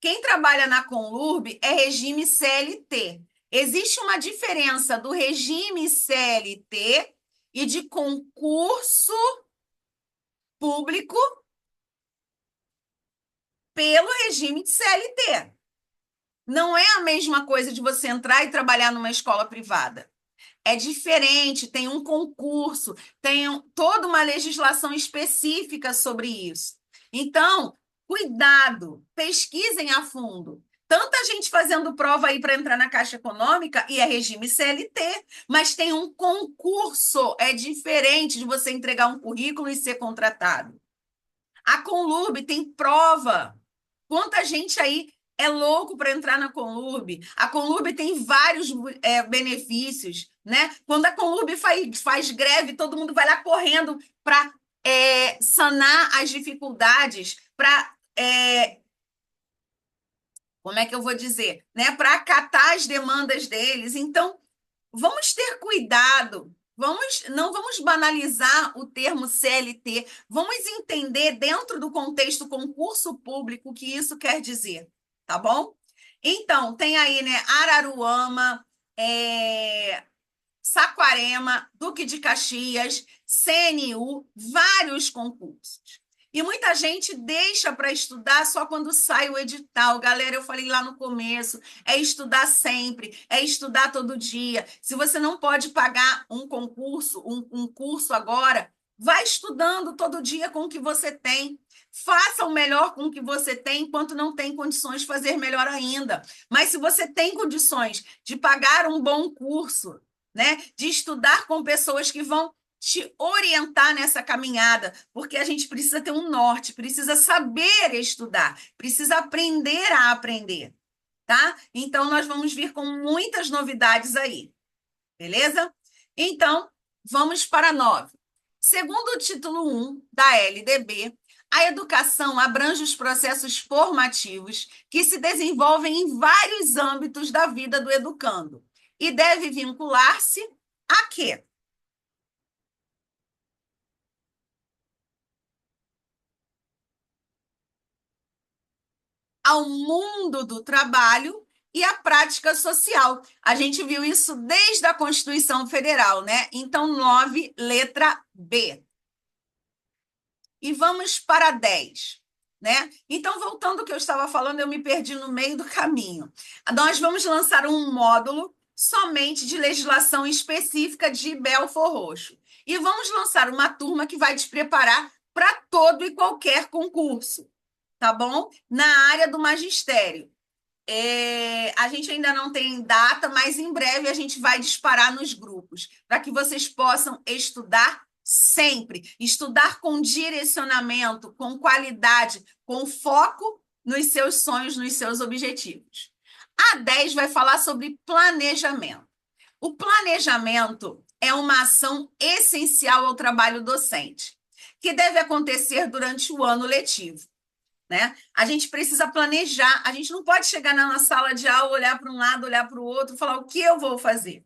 Quem trabalha na Conlurb é regime CLT. Existe uma diferença do regime CLT e de concurso público pelo regime de CLT. Não é a mesma coisa de você entrar e trabalhar numa escola privada. É diferente, tem um concurso, toda uma legislação específica sobre isso. Então, cuidado, pesquisem a fundo. Tanta gente fazendo prova aí para entrar na Caixa Econômica e é regime CLT, mas tem um concurso, é diferente de você entregar um currículo e ser contratado. A Conlurb tem prova. Quanta gente aí é louco para entrar na Conlurb? A Conlurb tem vários benefícios, né? Quando a Conlurb faz greve, todo mundo vai lá correndo para sanar as dificuldades, para, como é que eu vou dizer, né? Para acatar as demandas deles. Então, vamos ter cuidado. Não vamos banalizar o termo CLT, vamos entender dentro do contexto concurso público o que isso quer dizer, tá bom? Então, tem aí, né, Araruama, Saquarema, Duque de Caxias, CNU, vários concursos. E muita gente deixa para estudar só quando sai o edital. Galera, eu falei lá no começo, é estudar sempre, é estudar todo dia. Se você não pode pagar um concurso, um curso agora, vai estudando todo dia com o que você tem. Faça o melhor com o que você tem, enquanto não tem condições de fazer melhor ainda. Mas se você tem condições de pagar um bom curso, né, de estudar com pessoas que vão te orientar nessa caminhada, porque a gente precisa ter um norte, precisa saber estudar, precisa aprender a aprender, tá? Então, nós vamos vir com muitas novidades aí, beleza? Então, vamos para 9. Segundo o título 1 da LDB, a educação abrange os processos formativos que se desenvolvem em vários âmbitos da vida do educando e deve vincular-se a quê? Ao mundo do trabalho e à prática social. A gente viu isso desde a Constituição Federal, né? Então, 9, letra B. E vamos para 10, né? Então, voltando ao que eu estava falando, eu me perdi no meio do caminho. Nós vamos lançar um módulo somente de legislação específica de Belfor Roxo. E vamos lançar uma turma que vai te preparar para todo e qualquer concurso, tá bom? Na área do magistério. A gente ainda não tem data, mas em breve a gente vai disparar nos grupos, para que vocês possam estudar sempre, estudar com direcionamento, com qualidade, com foco nos seus sonhos, nos seus objetivos. A 10 vai falar sobre planejamento. O planejamento é uma ação essencial ao trabalho docente, que deve acontecer durante o ano letivo, né? A gente precisa planejar, a gente não pode chegar na sala de aula, olhar para um lado, olhar para o outro, falar o que eu vou fazer.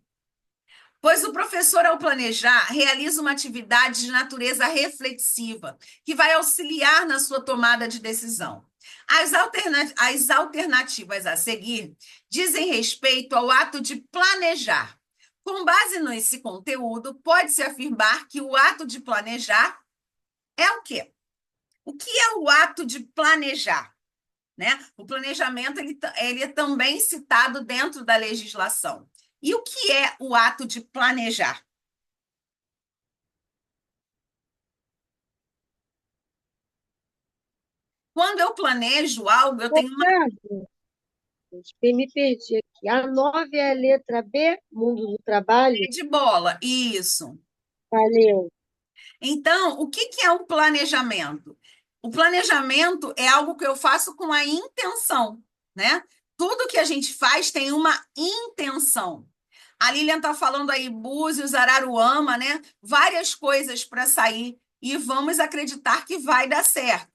Pois o professor, ao planejar, realiza uma atividade de natureza reflexiva, que vai auxiliar na sua tomada de decisão. As alternativas a seguir dizem respeito ao ato de planejar. Com base nesse conteúdo, pode-se afirmar que o ato de planejar é o quê? O que é o ato de planejar? Né? O planejamento ele é também citado dentro da legislação. E o que é o ato de planejar? Quando eu planejo algo, eu tenho uma
Ricardo, eu me perdi aqui. A 9 é a letra B, mundo do trabalho.
ideia de bola. Isso.
Valeu.
Então, o que é o planejamento? O planejamento é algo que eu faço com a intenção, né? Tudo que a gente faz tem uma intenção. A Lilian está falando aí Búzios, Araruama, né? Várias coisas para sair e vamos acreditar que vai dar certo.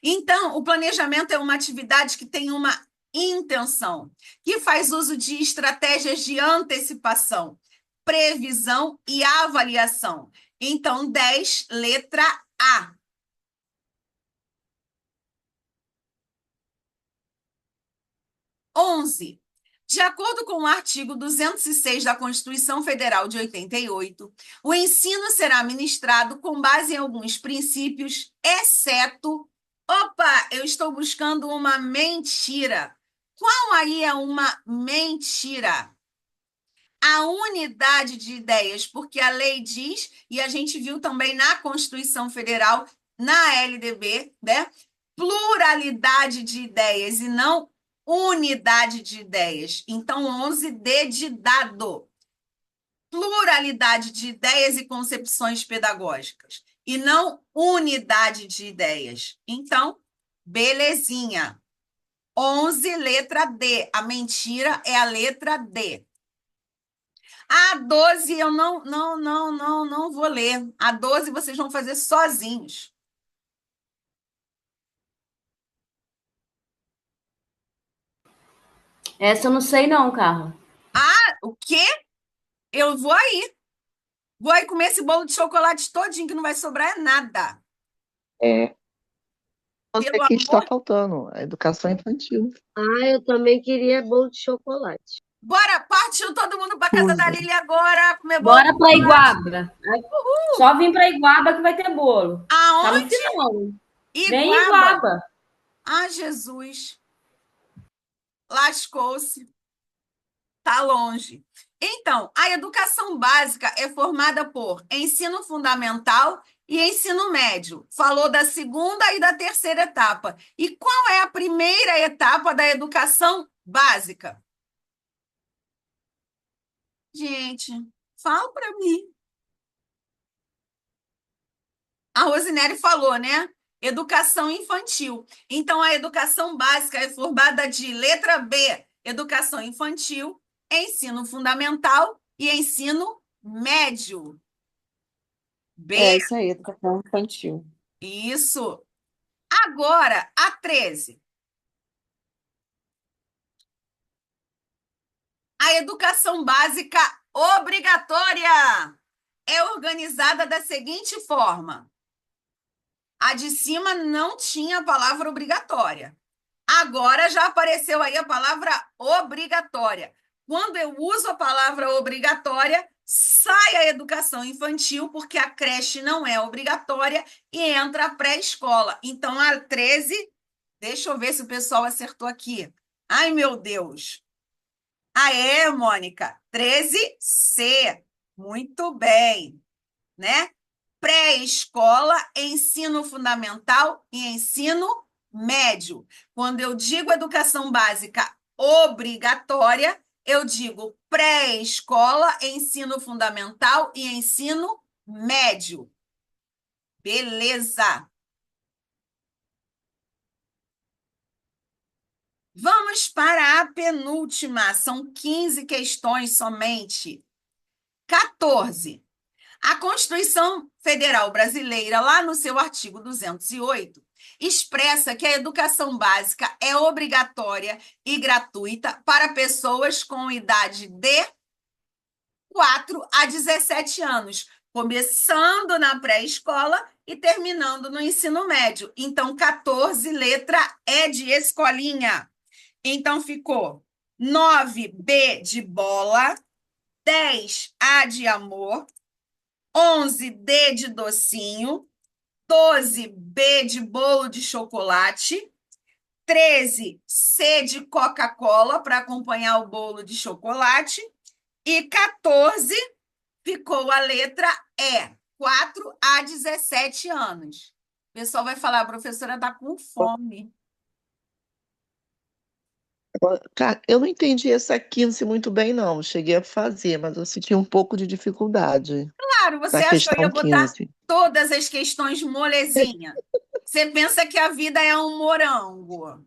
Então, o planejamento é uma atividade que tem uma intenção, que faz uso de estratégias de antecipação, previsão e avaliação. Então, 10, letra A. 11. De acordo com o artigo 206 da Constituição Federal de 88, o ensino será ministrado com base em alguns princípios, exceto. Opa, eu estou buscando uma mentira. Qual aí é uma mentira? A unidade de ideias, porque a lei diz, e a gente viu também na Constituição Federal, na LDB, né? Pluralidade de ideias e não unidade de ideias. Então, 11, D de dado. Pluralidade de ideias e concepções pedagógicas, e não unidade de ideias. Então, belezinha. 11, letra D. A mentira é a letra D. A 12 eu não vou ler. A 12 vocês vão fazer sozinhos.
Essa eu não sei não, Carla.
O quê? Eu vou aí. Vou aí comer esse bolo de chocolate todinho, que não vai sobrar nada.
É, você
Pelo
que está
amor.
faltando, a educação infantil.
Ah, eu também queria bolo de chocolate.
Bora, partiu todo mundo para casa da
Usa.
Lili agora, comer bolo.
Bora pra Iguaba. Só vim pra Iguaba que vai ter bolo. Tá no
Aonde?
final. Nem
Iguaba.
Iguaba.
Ah, Jesus. Lascou-se. Está longe. Então, a educação básica é formada por ensino fundamental e ensino médio. Falou da segunda e da terceira etapa. E qual é a primeira etapa da educação básica? Gente, fala para mim. A Rosinelli falou, né? Educação infantil. Então, a educação básica é formada de letra B, educação infantil, ensino fundamental e ensino médio.
É
B,
isso aí, educação infantil.
isso. Agora, a 13. A educação básica obrigatória é organizada da seguinte forma. A de cima não tinha a palavra obrigatória. Agora já apareceu aí a palavra obrigatória. Quando eu uso a palavra obrigatória, sai a educação infantil, porque a creche não é obrigatória, e entra a pré-escola. Então, a 13, deixa eu ver se o pessoal acertou aqui. Ai, meu Deus. Aê, Mônica. 13C. Muito bem, né? Pré-escola, ensino fundamental e ensino médio. Quando eu digo educação básica obrigatória, eu digo pré-escola, ensino fundamental e ensino médio. Beleza. Vamos para a penúltima. São 15 questões somente. 14. A Constituição Federal Brasileira, lá no seu artigo 208, expressa que a educação básica é obrigatória e gratuita para pessoas com idade de 4 a 17 anos, começando na pré-escola e terminando no ensino médio. Então, 14, letra E de escolinha. Então, ficou 9B de bola, 10A de amor, 11D de docinho, 12B de bolo de chocolate, 13C de Coca-Cola para acompanhar o bolo de chocolate e 14 ficou a letra E, 4 a 17 anos. O pessoal vai falar, a professora está com fome.
Cara, eu não entendi essa 15 muito bem, não. Cheguei a fazer, mas eu senti um pouco de dificuldade
Claro, você
na
achou que ia
questão
botar
15.
todas as questões molezinha. Você pensa que a vida é um morango.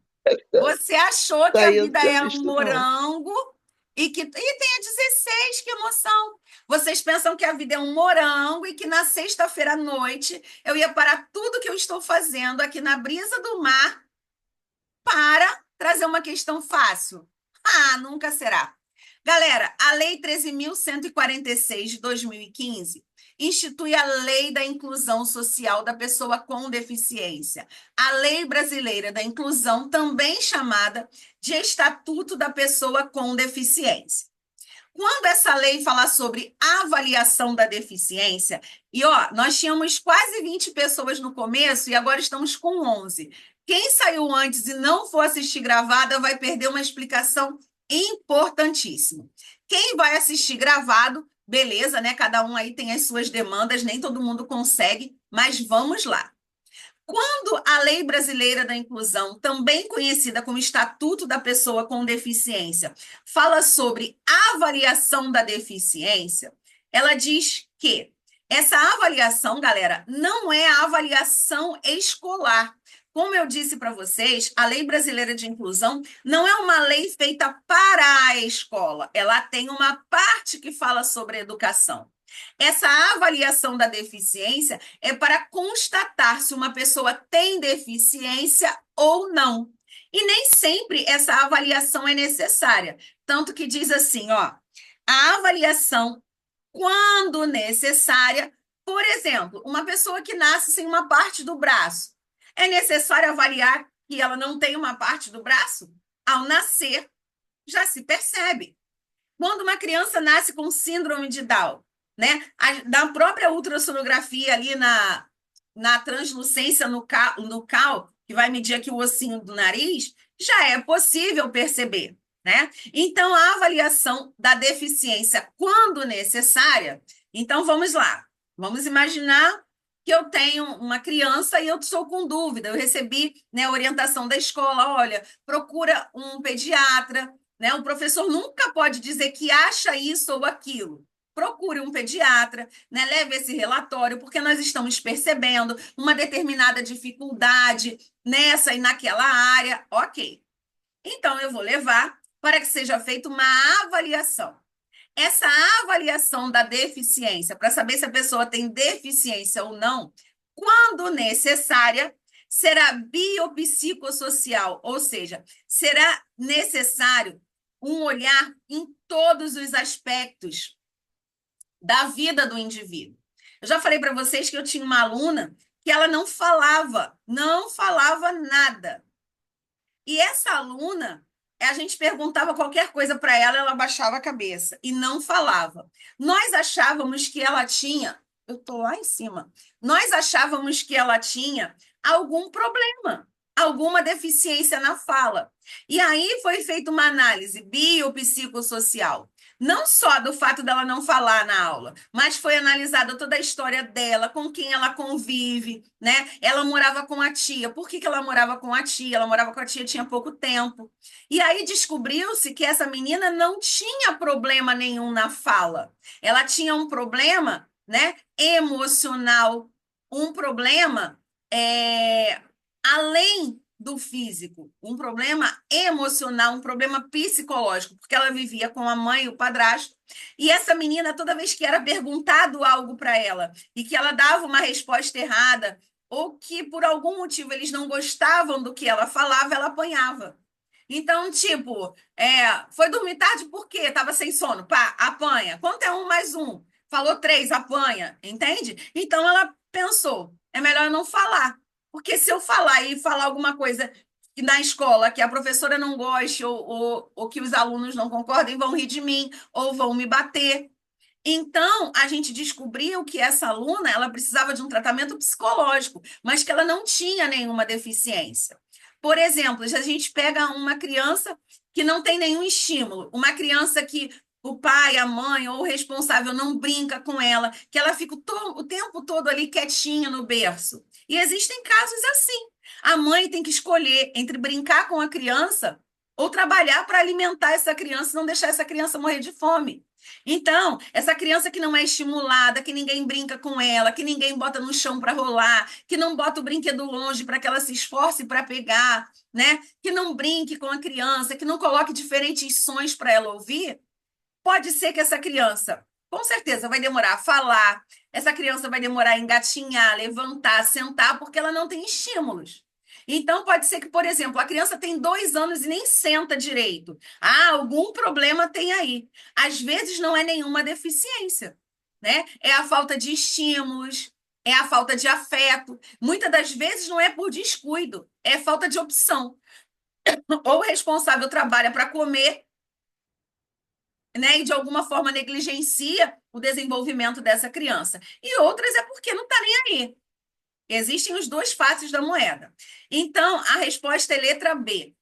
Você achou
Isso
que a
aí eu não
vida
tinha
é um
visto, não.
morango e tem a 16, que emoção. Vocês pensam que a vida é um morango e que na sexta-feira à noite eu ia parar tudo que eu estou fazendo aqui na brisa do mar para trazer uma questão fácil. Ah, nunca será. Galera, a Lei 13.146 de 2015 institui a Lei da Inclusão Social da Pessoa com Deficiência. A Lei Brasileira da Inclusão, também chamada de Estatuto da Pessoa com Deficiência. Quando essa lei fala sobre avaliação da deficiência, e ó, nós tínhamos quase 20 pessoas no começo e agora estamos com 11. Quem saiu antes e não for assistir gravada vai perder uma explicação importantíssima. Quem vai assistir gravado, beleza, né? Cada um aí tem as suas demandas, nem todo mundo consegue, mas vamos lá. Quando a Lei Brasileira da Inclusão, também conhecida como Estatuto da Pessoa com Deficiência, fala sobre avaliação da deficiência, ela diz que essa avaliação, galera, não é a avaliação escolar. Como eu disse para vocês, a Lei Brasileira de Inclusão não é uma lei feita para a escola, ela tem uma parte que fala sobre educação. Essa avaliação da deficiência é para constatar se uma pessoa tem deficiência ou não. E nem sempre essa avaliação é necessária. Tanto que diz assim, ó, a avaliação, quando necessária, por exemplo, uma pessoa que nasce sem uma parte do braço, é necessário avaliar que ela não tem uma parte do braço? Ao nascer, já se percebe. Quando uma criança nasce com síndrome de Down, né? Na própria ultrassonografia ali na translucência nucal, que vai medir aqui o ossinho do nariz, já é possível perceber, né? Então, a avaliação da deficiência, quando necessária, então vamos lá, vamos imaginar que eu tenho uma criança e eu estou com dúvida, eu recebi, né, orientação da escola, olha, procura um pediatra, né? O professor nunca pode dizer que acha isso ou aquilo. Procure um pediatra, né? Leve esse relatório, porque nós estamos percebendo uma determinada dificuldade nessa e naquela área. Ok. Então, eu vou levar para que seja feita uma avaliação. Essa avaliação da deficiência, para saber se a pessoa tem deficiência ou não, quando necessária, será biopsicossocial, ou seja, será necessário um olhar em todos os aspectos da vida do indivíduo. Eu já falei para vocês que eu tinha uma aluna que ela não falava nada. E essa aluna, a gente perguntava qualquer coisa para ela, ela baixava a cabeça e não falava. Nós achávamos que ela tinha, eu estou lá em cima, nós achávamos que ela tinha algum problema, alguma deficiência na fala. E aí foi feita uma análise biopsicossocial. Não só do fato dela não falar na aula, mas foi analisada toda a história dela, com quem ela convive, né? Ela morava com a tia. Por que ela morava com a tia? Ela morava com a tia tinha pouco tempo. E aí descobriu-se que essa menina não tinha problema nenhum na fala. Ela tinha um problema, né, emocional, um problema além do físico, um problema emocional, um problema psicológico, porque ela vivia com a mãe e o padrasto, e essa menina, toda vez que era perguntado algo para ela, e que ela dava uma resposta errada, ou que por algum motivo eles não gostavam do que ela falava, ela apanhava. Então, tipo, foi dormir tarde por quê? Tava sem sono. Pá, apanha. Quanto é 1 mais 1? Falou 3, apanha. Entende? Então, ela pensou, é melhor eu não falar. Porque se eu falar e falar alguma coisa na escola que a professora não goste ou que os alunos não concordem, vão rir de mim ou vão me bater. Então, a gente descobriu que essa aluna, ela precisava de um tratamento psicológico, mas que ela não tinha nenhuma deficiência. Por exemplo, se a gente pega uma criança que não tem nenhum estímulo, uma criança que o pai, a mãe ou o responsável não brinca com ela, que ela fica o tempo todo ali quietinha no berço. E existem casos assim. A mãe tem que escolher entre brincar com a criança ou trabalhar para alimentar essa criança e não deixar essa criança morrer de fome. Então, essa criança que não é estimulada, que ninguém brinca com ela, que ninguém bota no chão para rolar, que não bota o brinquedo longe para que ela se esforce para pegar, né? Que não brinque com a criança, que não coloque diferentes sons para ela ouvir, pode ser que essa criança, com certeza, vai demorar a falar, essa criança vai demorar a engatinhar, levantar, sentar, porque ela não tem estímulos. Então, pode ser que, por exemplo, a criança tem 2 anos e nem senta direito. Ah, algum problema tem aí. Às vezes não é nenhuma deficiência, né? É a falta de estímulos, é a falta de afeto. Muitas das vezes não é por descuido, é falta de opção. Ou o responsável trabalha para comer, né, e de alguma forma negligencia o desenvolvimento dessa criança. E outras é porque não está nem aí. Existem os 2 faces da moeda. Então, a resposta é letra B.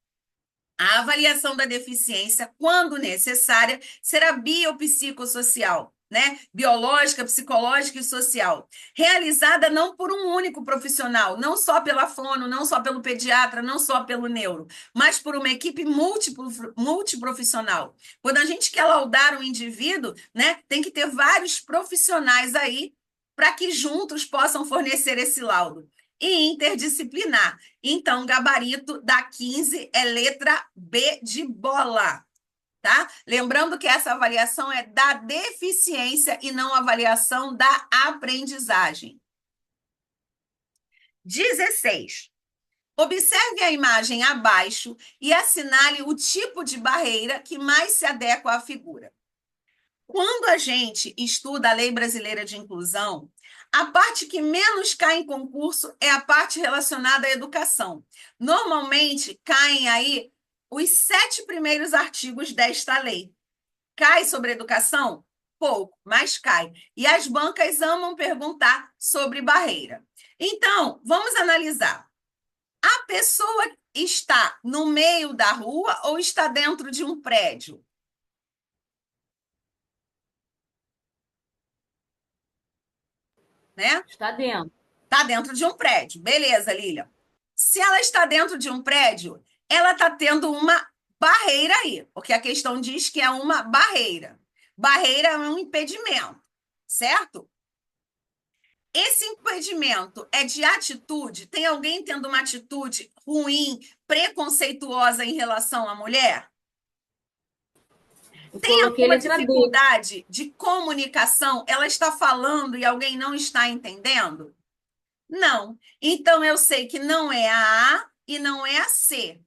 A avaliação da deficiência, quando necessária, será biopsicossocial, né? Biológica, psicológica e social. Realizada não por um único profissional, não só pela fono, não só pelo pediatra, não só pelo neuro, mas por uma equipe multiprofissional. Quando a gente quer laudar um indivíduo, né, tem que ter vários profissionais aí para que juntos possam fornecer esse laudo. E interdisciplinar. Então, gabarito da 15 é letra B de bola, tá? Lembrando que essa avaliação é da deficiência e não avaliação da aprendizagem. 16. Observe a imagem abaixo e assinale o tipo de barreira que mais se adequa à figura. Quando a gente estuda a Lei Brasileira de Inclusão, a parte que menos cai em concurso é a parte relacionada à educação. Normalmente, caem aí os 7 primeiros artigos desta lei. Cai sobre educação? pouco, mas cai. E as bancas amam perguntar sobre barreira. Então, vamos analisar. A pessoa está no meio da rua ou está dentro de um prédio? Né?
Está dentro.
Está dentro de um prédio. Beleza, Lilian. Se ela está dentro de um prédio, ela está tendo uma barreira aí, porque a questão diz que é uma barreira. Barreira é um impedimento, certo? Esse impedimento é de atitude? Tem alguém tendo uma atitude ruim, preconceituosa em relação à mulher?
Eu
Tem
coloquei
alguma
letra D.
dificuldade de comunicação? Ela está falando e alguém não está entendendo? Não. Então, eu sei que não é a A e não é a C.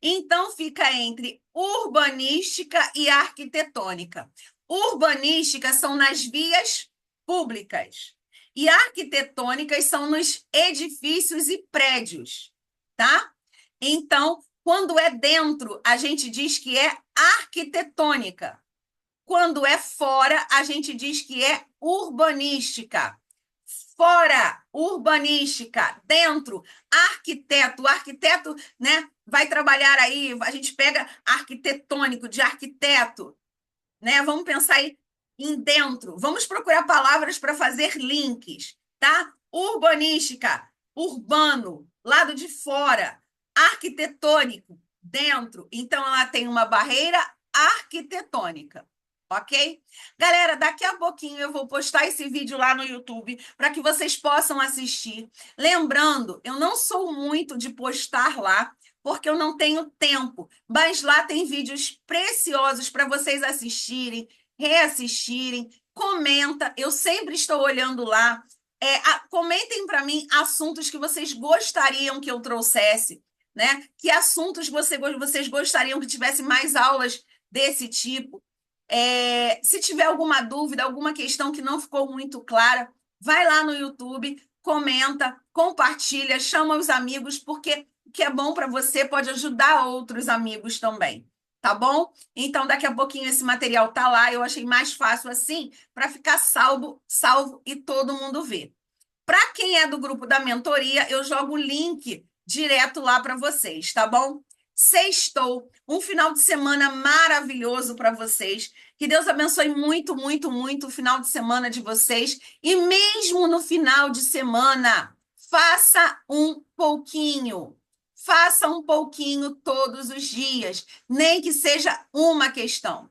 Então, fica entre urbanística e arquitetônica. Urbanística são nas vias públicas e arquitetônicas são nos edifícios e prédios, tá? Então, quando é dentro, a gente diz que é arquitetônica. Quando é fora, a gente diz que é urbanística. Fora, urbanística. Dentro, arquiteto. O arquiteto, né, vai trabalhar aí, a gente pega arquitetônico, de arquiteto, né? Vamos pensar aí em dentro. Vamos procurar palavras para fazer links, tá? Urbanística, urbano, lado de fora. Arquitetônico, dentro. Então, ela tem uma barreira arquitetônica. Ok? Galera, daqui a pouquinho eu vou postar esse vídeo lá no YouTube para que vocês possam assistir. Lembrando, eu não sou muito de postar lá, porque eu não tenho tempo, mas lá tem vídeos preciosos para vocês assistirem, reassistirem. Comenta, eu sempre estou olhando lá. Comentem para mim assuntos que vocês gostariam que eu trouxesse, né? Que assuntos vocês gostariam que tivesse mais aulas desse tipo. Se tiver alguma dúvida, alguma questão que não ficou muito clara, vai lá no YouTube, comenta, compartilha, chama os amigos, porque o que é bom para você pode ajudar outros amigos também, tá bom? Então, daqui a pouquinho esse material tá lá, eu achei mais fácil assim, para ficar salvo e todo mundo ver. Para quem é do grupo da mentoria, eu jogo o link direto lá para vocês, tá bom? Sextou, um final de semana maravilhoso para vocês. Que Deus abençoe muito, muito, muito o final de semana de vocês. E mesmo no final de semana, faça um pouquinho. Faça um pouquinho todos os dias, nem que seja uma questão,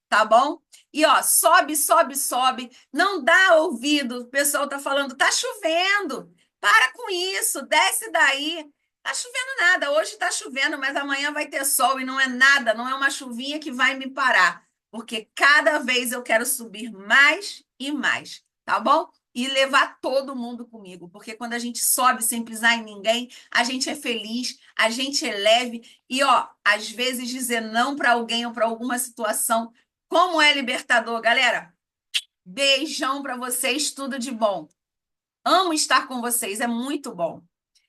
tá bom? E ó, sobe, sobe, sobe, não dá ouvido. O pessoal tá falando, tá chovendo. Para com isso, desce daí. Tá chovendo nada. Hoje tá chovendo, mas amanhã vai ter sol e não é nada, não é uma chuvinha que vai me parar, porque cada vez eu quero subir mais e mais, tá bom? E levar todo mundo comigo, porque quando a gente sobe sem pisar em ninguém, a gente é feliz, a gente é leve e ó, às vezes dizer não para alguém ou para alguma situação como é libertador, galera. Beijão para vocês, tudo de bom. Amo estar com vocês, é muito bom.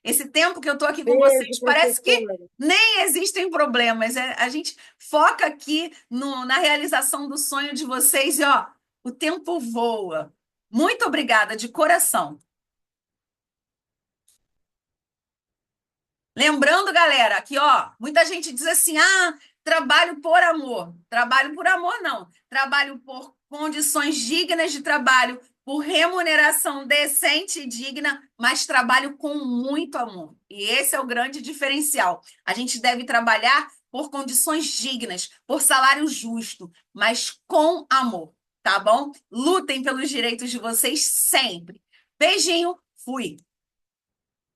Esse tempo que eu estou aqui com vocês,
Beijo,
parece que
professora.
nem existem problemas. A gente foca aqui na realização do sonho de vocês e, ó, o tempo voa. Muito obrigada, de coração. Lembrando, galera, que, ó, muita gente diz assim, trabalho por amor. Trabalho por amor, não. Trabalho por condições dignas de trabalho, por remuneração decente e digna, mas trabalho com muito amor. E esse é o grande diferencial. A gente deve trabalhar por condições dignas, por salário justo, mas com amor, tá bom? Lutem pelos direitos de vocês sempre. Beijinho, fui!